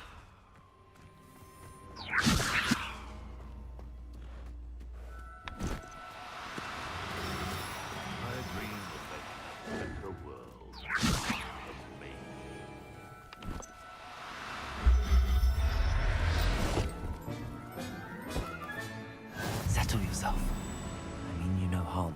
Settle yourself. I mean you no harm.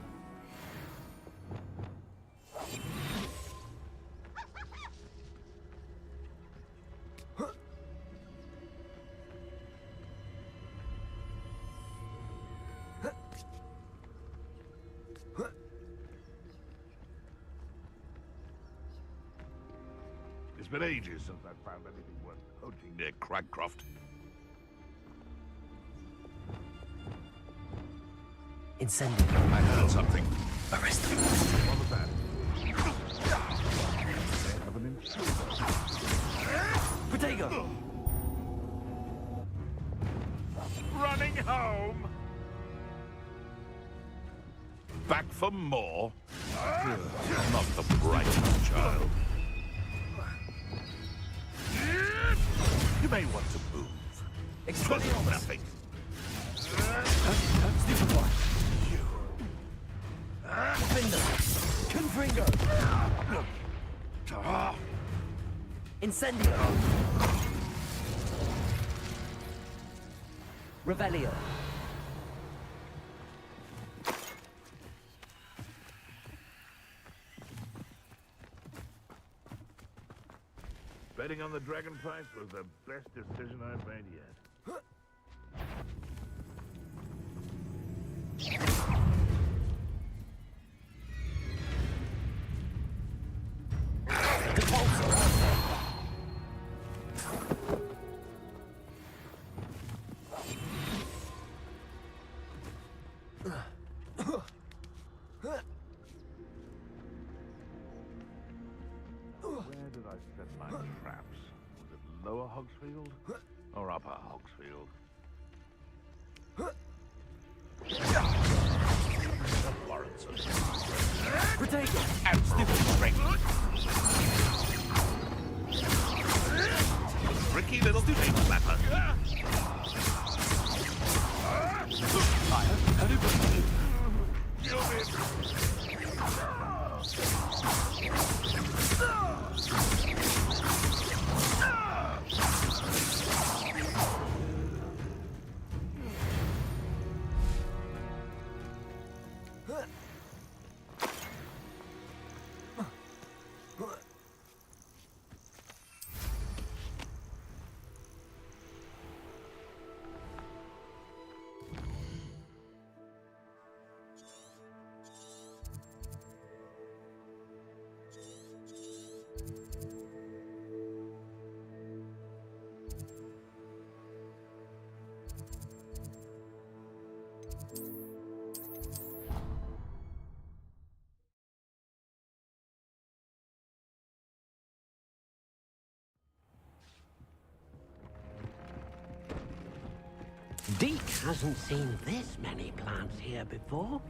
It's been ages since I've found anything worth poaching near Cragcroft. Incendio. I heard something. Arrest them. What was that? Back for more? Not the brightest child. You may want to move. Cost nothing. Confringo! Incendio! Revelio! Betting on the dragon price was the best decision I've made yet. Where did I set my traps? Was it Lower Hogsfield or Upper Hogsfield? Protego! And stupid strength. Tricky little face flapper. Deke hasn't seen this many plants here before.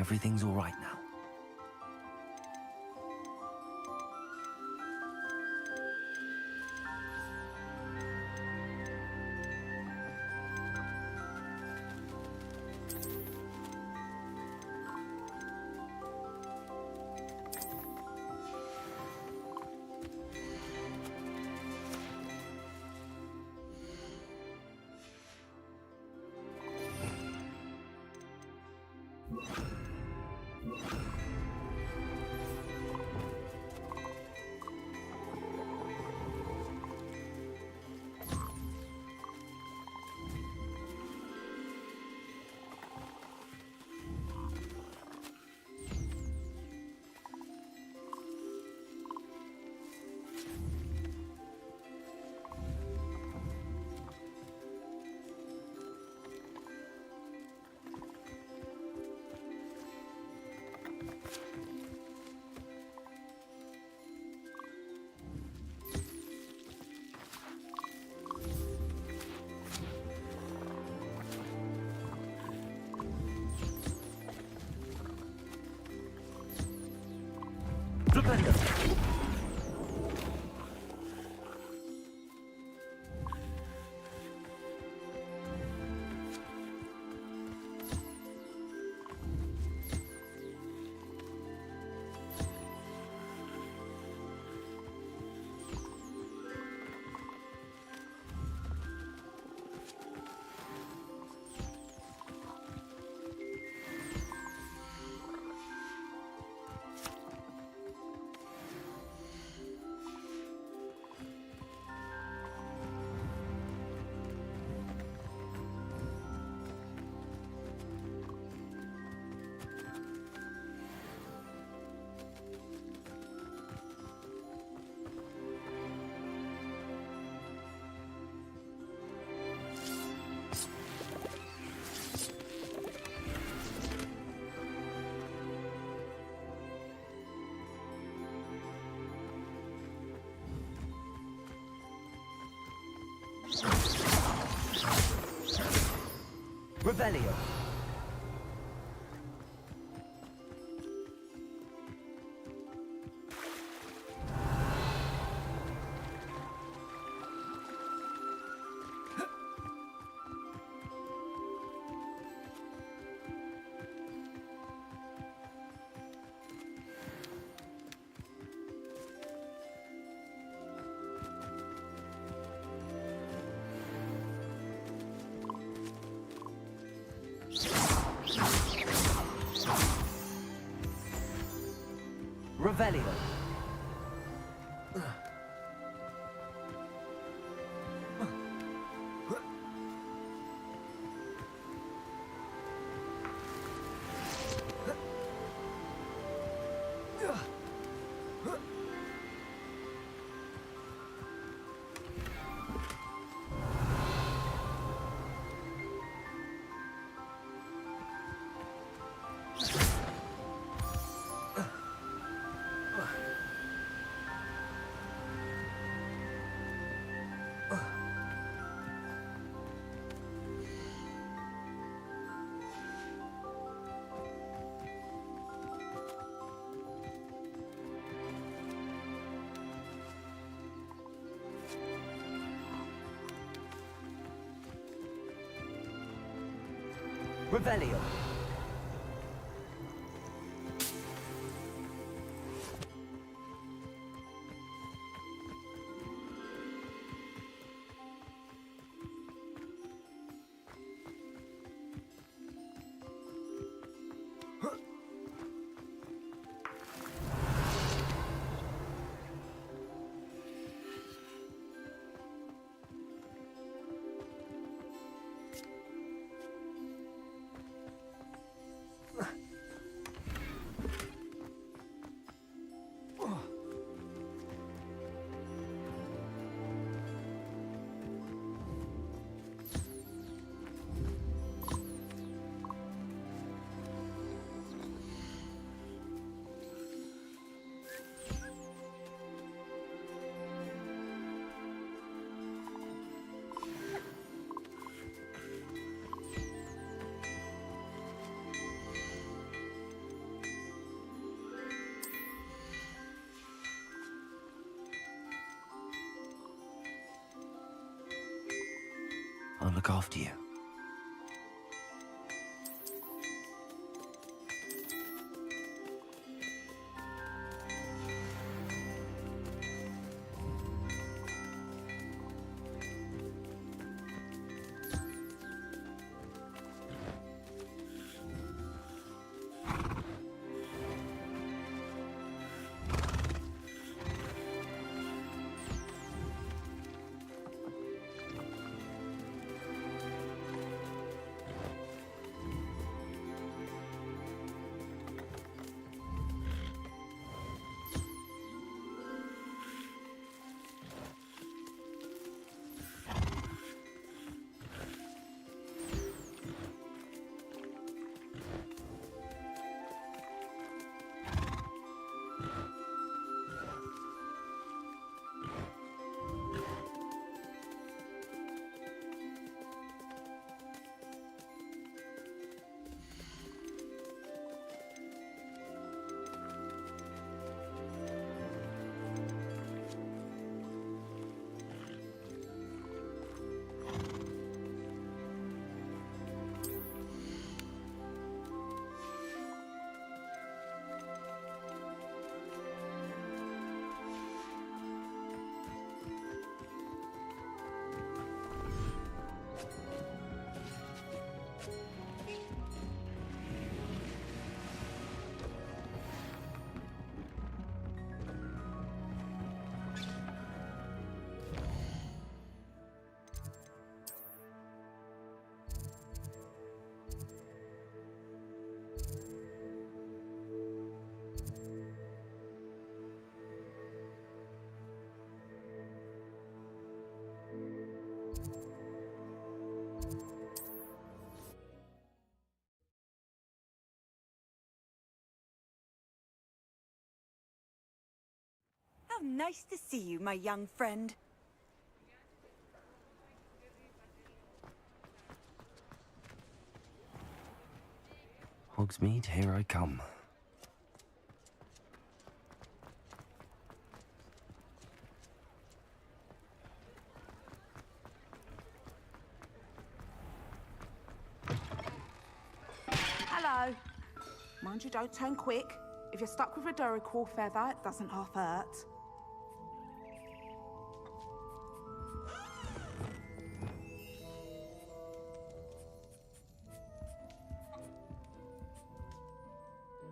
Everything's all right now. Revelio. Revelio. Revelio. someone look after you? How nice to see you, my young friend. Hogsmeade, here I come. Hello. Mind you don't turn quick. If you're stuck with a Duracell feather, it doesn't half hurt.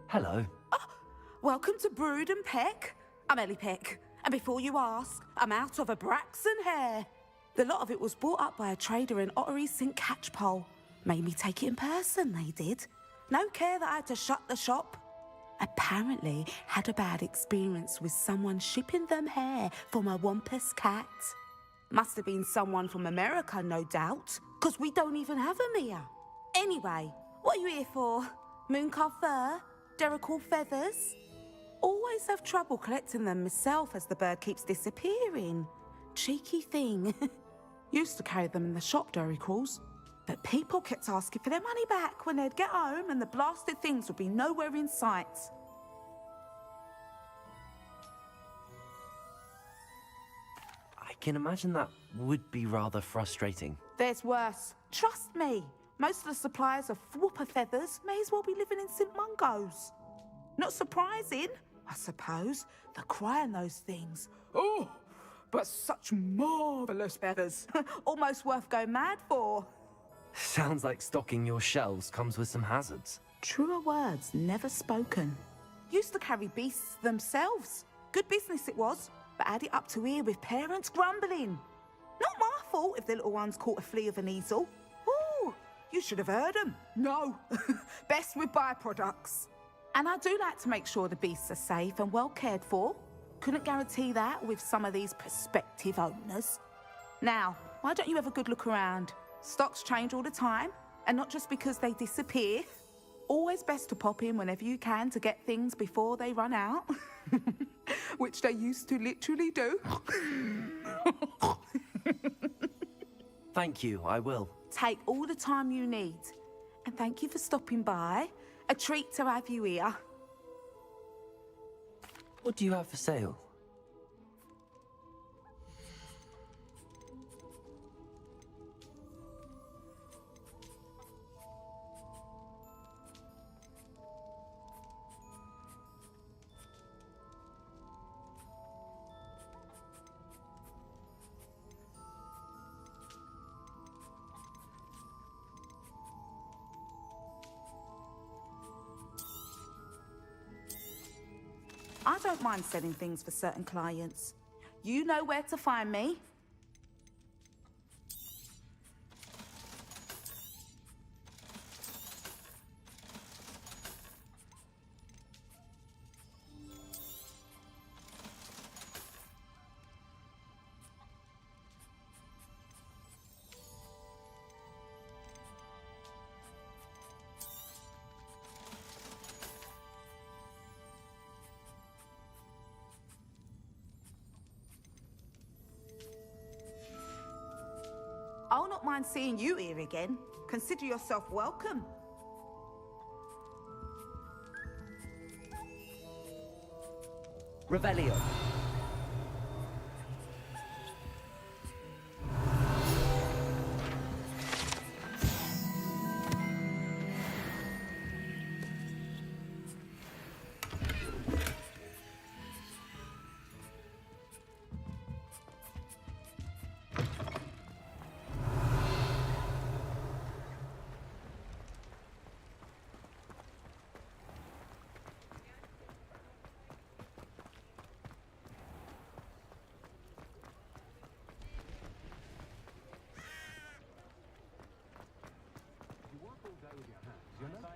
Hello. Welcome to Brood and Peck. I'm Ellie Peck, and before you ask, I'm out of a Braxton hair. The lot of it was bought up by a trader in Ottery St. Catchpole. Made me take it in person, they did. No care that I had to shut the shop. Apparently had a bad experience with someone shipping them hair for my Wampus cat. Must have been someone from America, no doubt, because we don't even have them here. Anyway, what are you here for? Mooncar fur? Duracell feathers? Always have trouble collecting them myself as the bird keeps disappearing. Cheeky thing. Used to carry them in the shop, Duracells. But people kept asking for their money back when they'd get home and the blasted things would be nowhere in sight. I can imagine that would be rather frustrating. There's worse. Trust me. Most of the suppliers of whooper feathers may as well be living in St. Mungo's. Not surprising, I suppose, the cry on those things. Oh, but such marvellous feathers. Almost worth going mad for. Sounds like stocking your shelves comes with some hazards. Truer words never spoken. Used to carry beasts themselves. Good business it was, but had it up to here with parents grumbling. Not my fault if the little ones caught a flea of an easel. Ooh, you should have heard them. No, best with byproducts. And I do like to make sure the beasts are safe and well cared for. Couldn't guarantee that with some of these prospective owners. Now, why don't you have a good look around? Stocks change all the time, and not just because they disappear. Always best to pop in whenever you can to get things before they run out. Which they used to literally do. Thank you, I will. Take all the time you need. And thank you for stopping by. A treat to have you here. What do you have for sale? I don't mind selling things for certain clients. You know where to find me. I'll not mind seeing you here again. Consider yourself welcome. Revelio.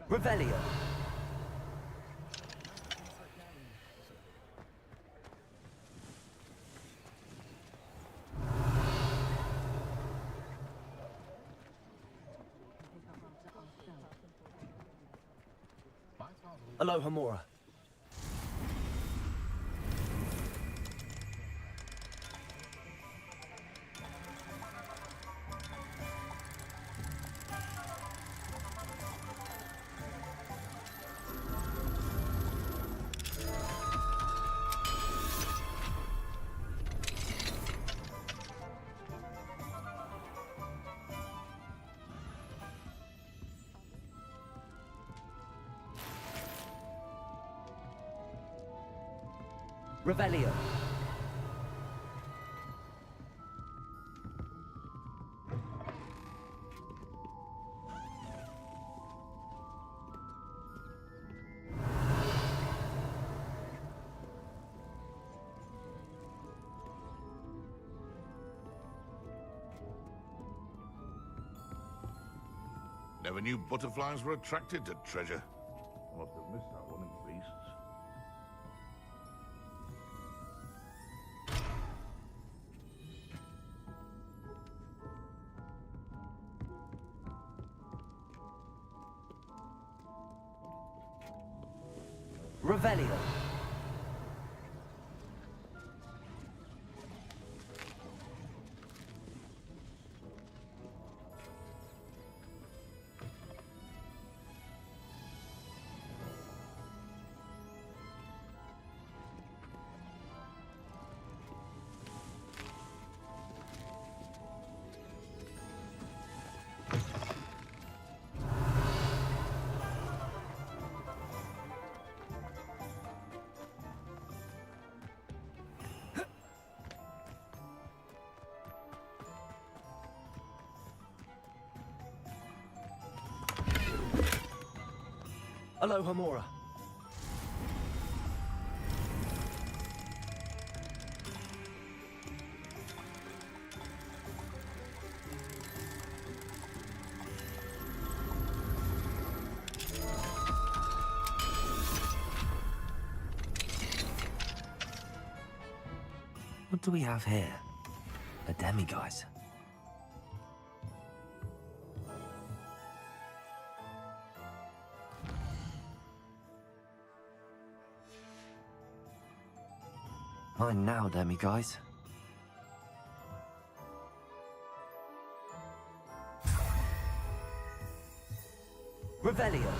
Revelio. Aloha Mora. Revelio. Never knew butterflies were attracted to treasure. I must have missed that one in Beasts. Revelio. Aloha Mora. What do we have here? A demiguise. Mine now, demiguise. Revelio.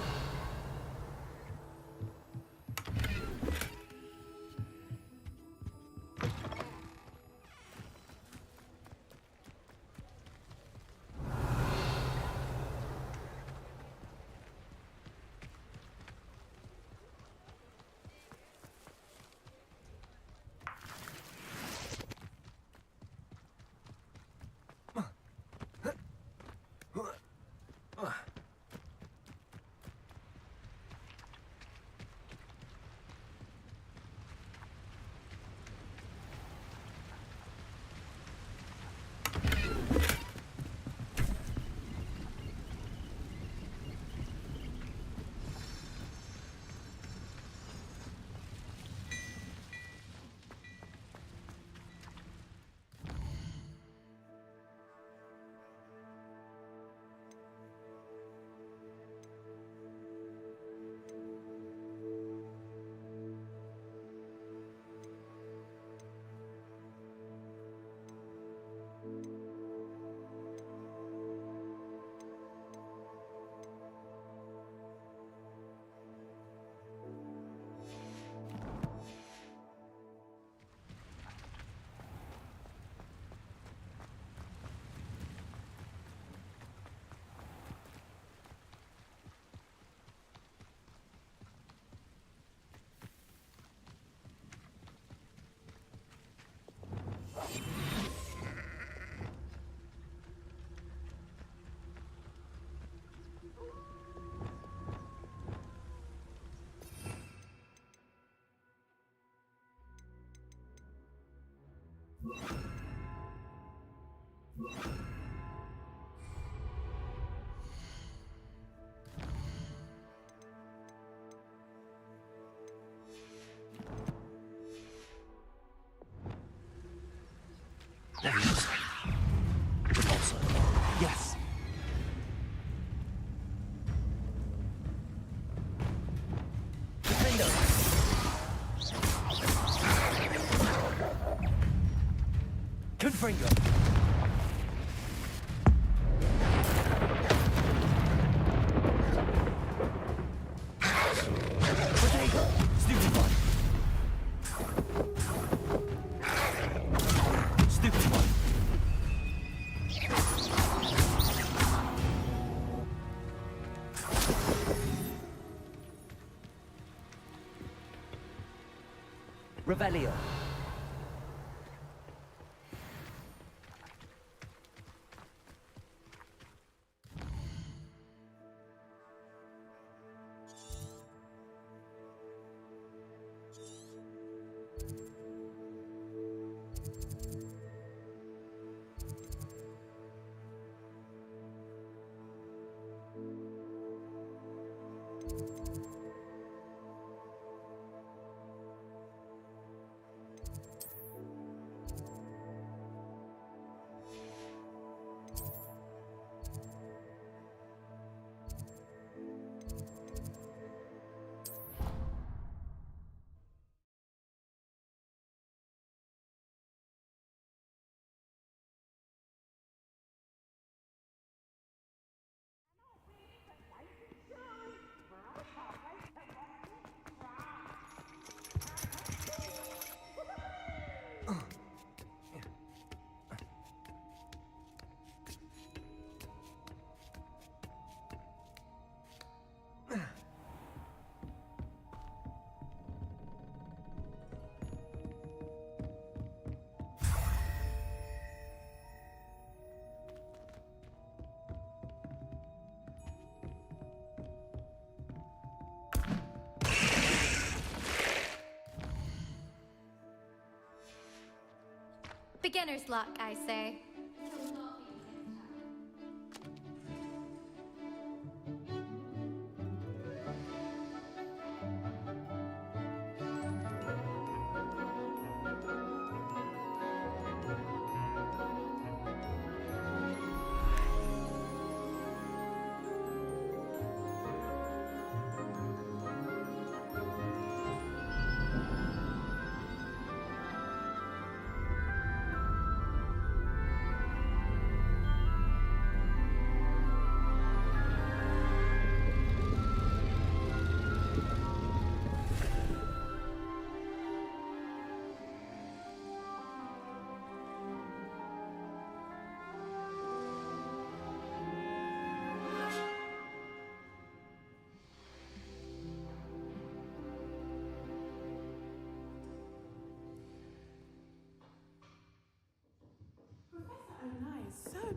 There he is. But also, yes. Defender. Confringo. Potato. Stupid one. Stupid one. Revelio. Beginner's luck, I say.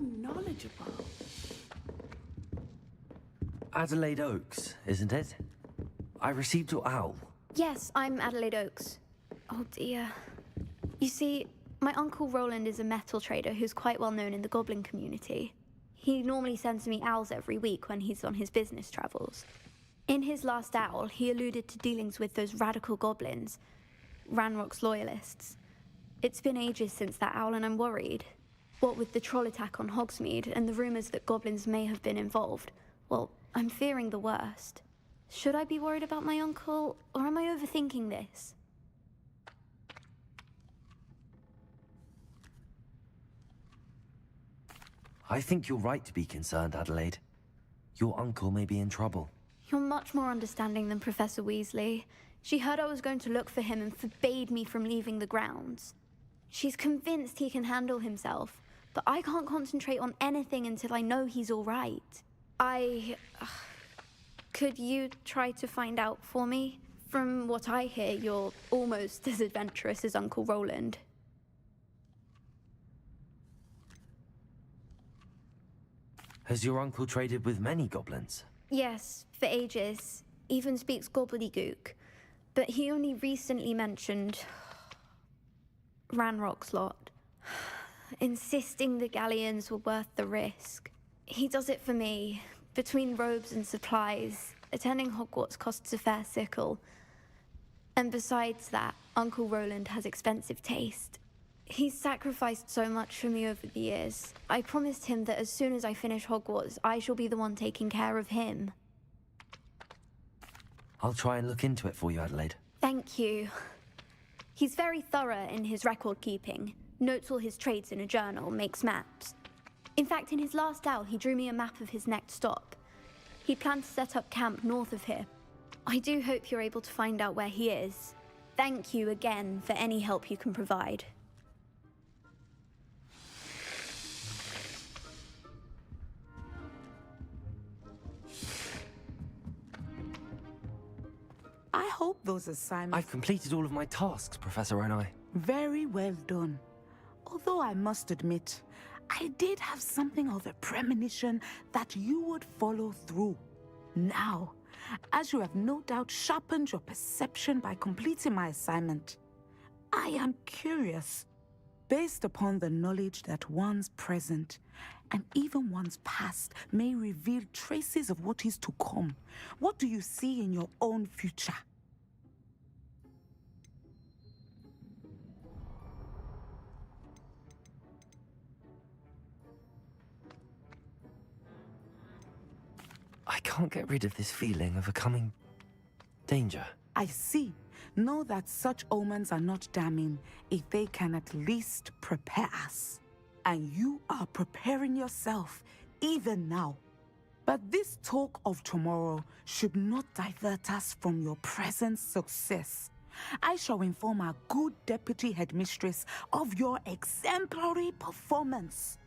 Knowledgeable. Adelaide Oaks, isn't it? I received your owl. Yes, I'm Adelaide Oaks. Oh dear. You see, my Uncle Roland is a metal trader who's quite well known in the goblin community. He normally sends me owls every week when he's on his business travels. In his last owl, he alluded to dealings with those radical goblins, Ranrock's loyalists. It's been ages since that owl and I'm worried. What with the troll attack on Hogsmeade and the rumors that goblins may have been involved, well, I'm fearing the worst. Should I be worried about my uncle, or am I overthinking this? I think you're right to be concerned, Adelaide. Your uncle may be in trouble. You're much more understanding than Professor Weasley. She heard I was going to look for him and forbade me from leaving the grounds. She's convinced he can handle himself, but I can't concentrate on anything until I know he's all right. Could you try to find out for me? From what I hear, you're almost as adventurous as Uncle Roland. Has your uncle traded with many goblins? Yes, for ages. Even speaks gobbledygook. But he only recently mentioned Ranrock's lot. insisting the galleons were worth the risk. He does it for me. Between robes and supplies, attending Hogwarts costs a fair sickle. And besides that, Uncle Roland has expensive taste. He's sacrificed so much for me over the years. I promised him that as soon as I finish Hogwarts, I shall be the one taking care of him. I'll try and look into it for you, Adelaide. Thank you. He's very thorough in his record keeping. Notes all his trades in a journal, makes maps. In fact, in his last owl, he drew me a map of his next stop. He planned to set up camp north of here. I do hope you're able to find out where he is. Thank you again for any help you can provide. I hope those assignments... I've completed all of my tasks, Professor Ronai. Very well done. Although I must admit, I did have something of a premonition that you would follow through. Now, as you have no doubt sharpened your perception by completing my assignment, I am curious, based upon the knowledge that one's present and even one's past may reveal traces of what is to come. What do you see in your own future? I can't get rid of this feeling of a coming danger. I see. Know that such omens are not damning if they can at least prepare us. And you are preparing yourself, even now. But this talk of tomorrow should not divert us from your present success. I shall inform our good deputy headmistress of your exemplary performance.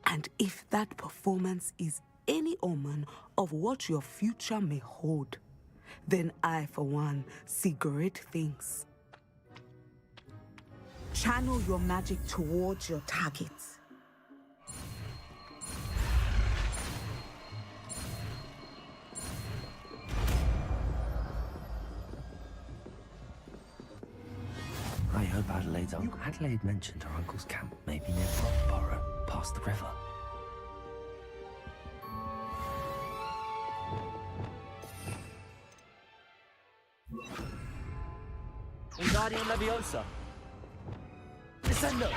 And if that performance is any omen of what your future may hold, then I, for one, see great things. Channel your magic towards your targets. I hope Adelaide's uncle... Adelaide mentioned her uncle's camp may be near Brockborough, past the river. Wingardium Leviosa. Descendo.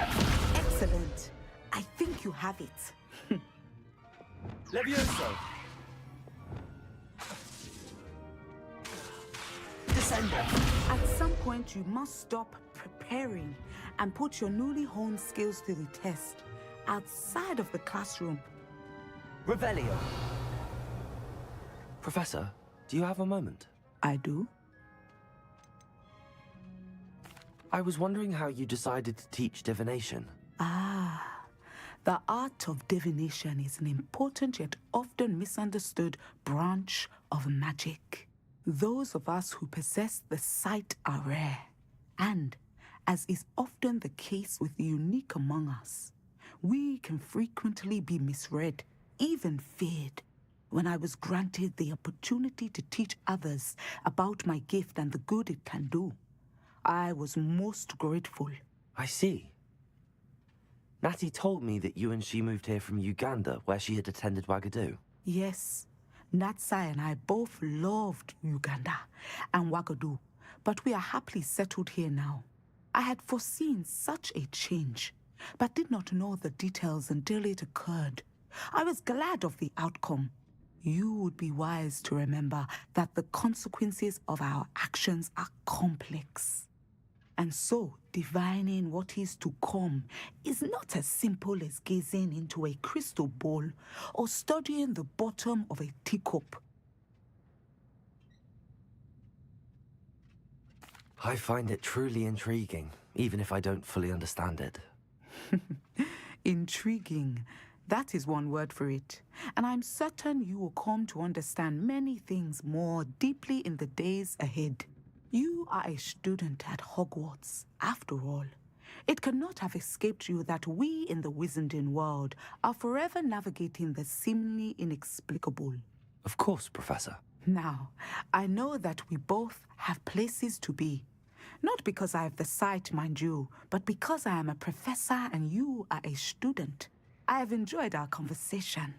Excellent. I think you have it. Levioso. Descendo. At some point, you must stop preparing and put your newly honed skills to the test outside of the classroom. Revelio. Professor, do you have a moment? I do. I was wondering how you decided to teach divination. Ah, the art of divination is an important yet often misunderstood branch of magic. Those of us who possess the sight are rare, and, as is often the case with the unique among us, we can frequently be misread, even feared. When I was granted the opportunity to teach others about my gift and the good it can do, I was most grateful. I see. Natty told me that you and she moved here from Uganda, where she had attended Wagadu. Yes, Natsai and I both loved Uganda and Wagadu, but we are happily settled here now. I had foreseen such a change, but did not know the details until it occurred. I was glad of the outcome. You would be wise to remember that the consequences of our actions are complex. And so, divining what is to come is not as simple as gazing into a crystal ball or studying the bottom of a teacup. I find it truly intriguing, even if I don't fully understand it. Intriguing. That is one word for it. And I'm certain you will come to understand many things more deeply in the days ahead. You are a student at Hogwarts, after all. It cannot have escaped you that we in the Wizarding world are forever navigating the seemingly inexplicable. Of course, Professor. Now, I know that we both have places to be, Not because I have the sight, mind you, but because I am a professor and you are a student. I have enjoyed our conversation.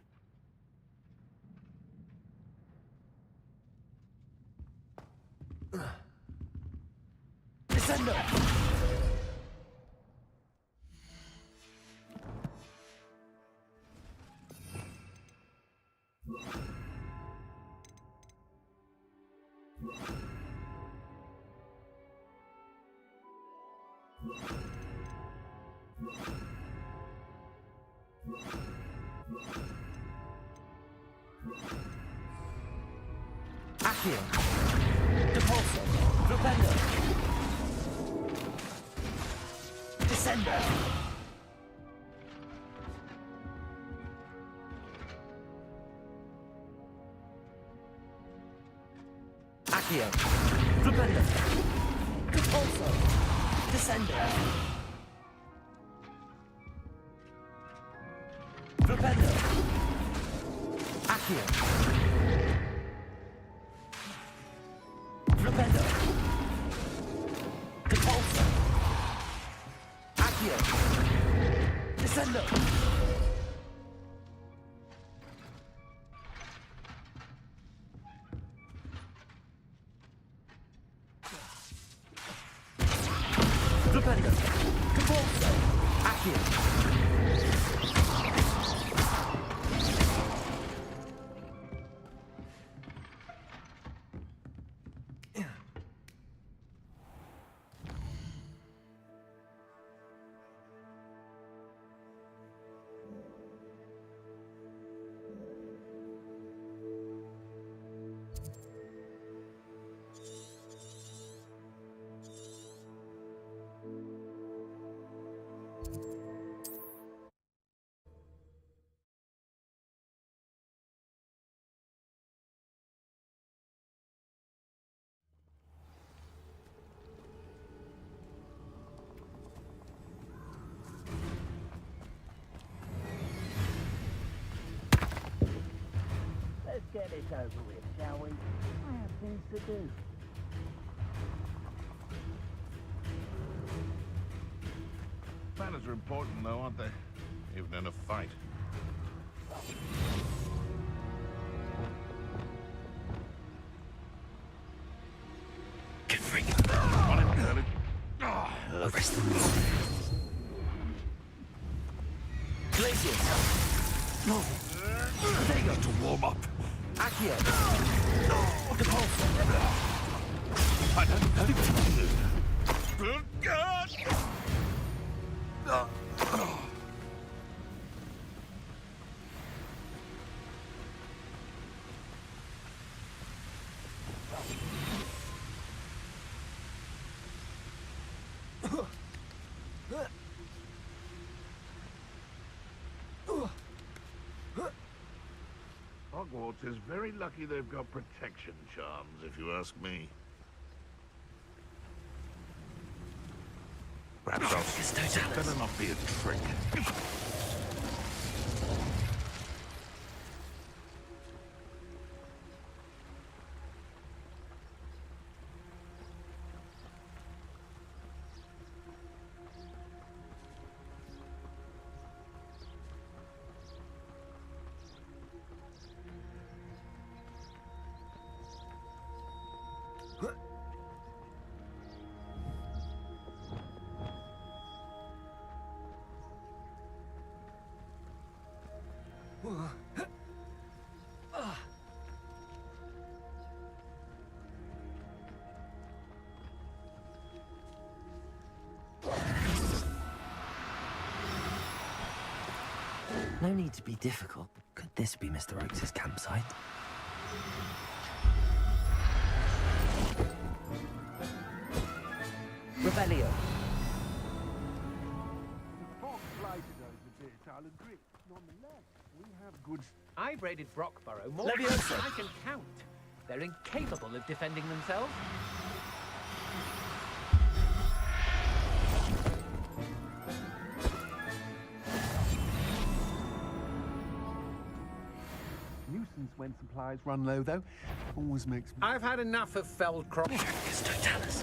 Descender! Accio. Depulso. Flipendo. Descender. Accio. Flipendo. Depulso. Descender. Flipendo. Accio. Flipendo. Depulso. Accio. Descendo. Flipendo. Depulso. Accio. Let's get this over with, shall we? I have things to do. Manners are important, though, aren't they? Even in a fight. Get free. On him, Curly. Arrest them. Glaciers. No. They got to warm up. Accio. Depulso. I don't know. Hogwarts is very lucky they've got protection charms, if you ask me. Perhaps I'll better not be a trick. No need to be difficult. Could this be Mr. Oakes' campsite? Rebellion. I've raided Brockborough more Leviosa. times than I can count. They're incapable of defending themselves. Nuisance when supplies run low, though. Always makes me... I've had enough of felled crop. Just don't tell us.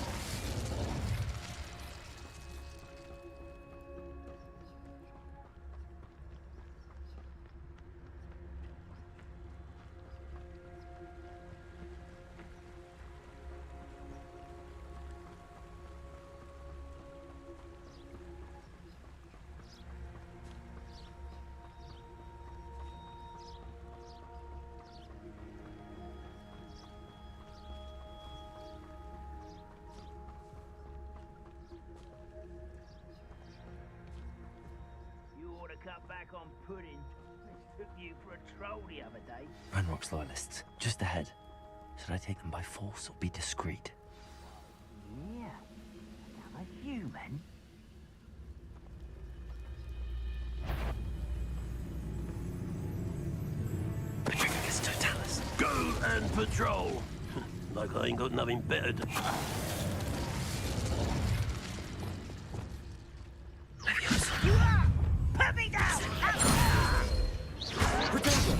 cut back on pudding. Took you for a troll the other day. Ranrock's loyalists, just ahead. Should I take them by force or be discreet? Yeah. Now a human. Patricius Totalis. Go and patrol. Like I ain't got nothing better to... Put me down!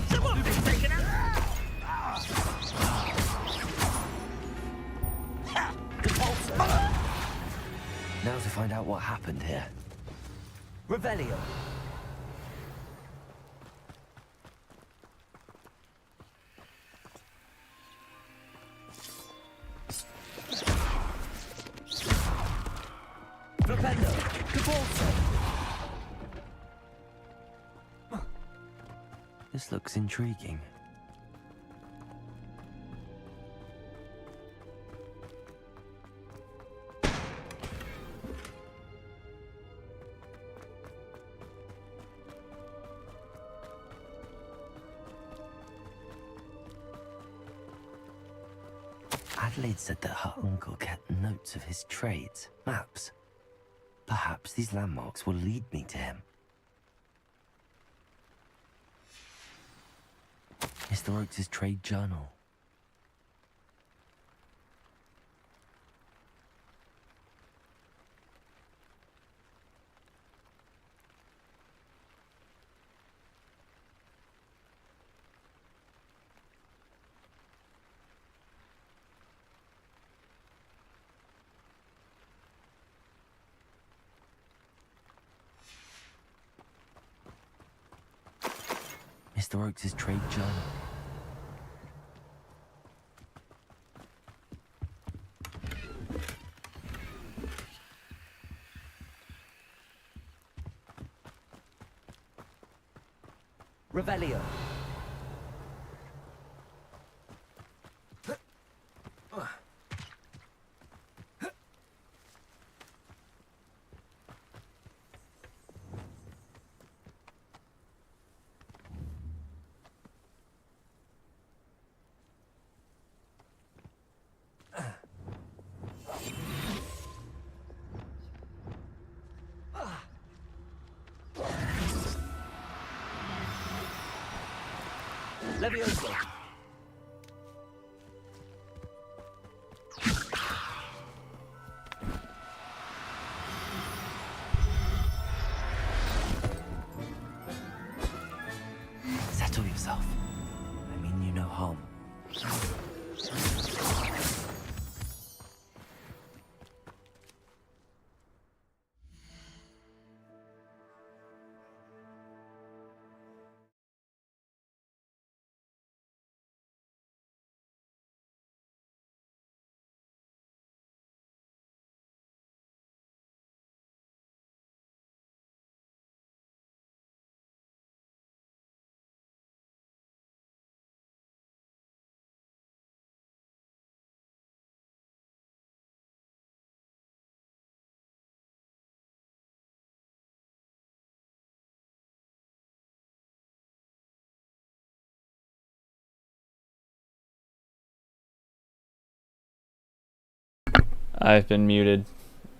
Someone been taken out! Now to find out what happened here. Revelio. Flipendo. Cabalso. This looks intriguing. Adelaide said that her uncle kept notes of his trades, maps. Perhaps these landmarks will lead me to him. Mr. Oakes' trade journal. Mr. Oakes' trade journal. Revelio. Levioso. Settle yourself. I mean you no harm. I've been muted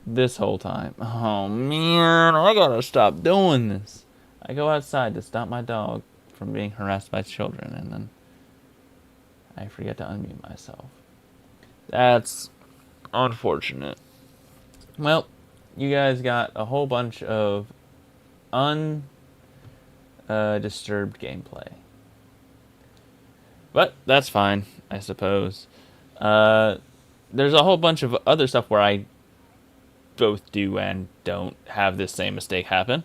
this whole time. Oh man, I gotta stop doing this. I go outside to stop my dog from being harassed by children, and then I forget to unmute myself. That's unfortunate. Well, you guys got a whole bunch of undisturbed gameplay. But that's fine, I suppose. There's a whole bunch of other stuff where I both do and don't have this same mistake happen.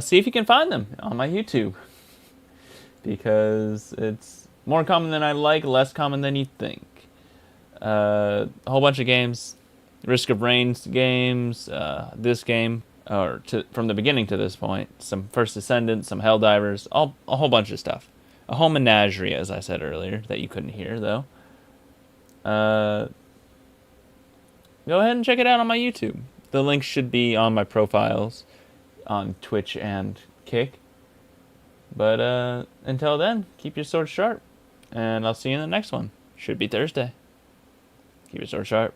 See if you can find them on my YouTube. Because it's more common than I like, less common than you think. A whole bunch of games. Risk of Rain's games, this game, from the beginning to this point. Some First Descendants, some Helldivers, a whole bunch of stuff. A whole menagerie, as I said earlier, that you couldn't hear, though. Go ahead and check it out on my YouTube. The link should be on my profiles on Twitch and Kick. But until then, keep your sword sharp. And I'll see you in the next one. Should be Thursday. Keep your sword sharp.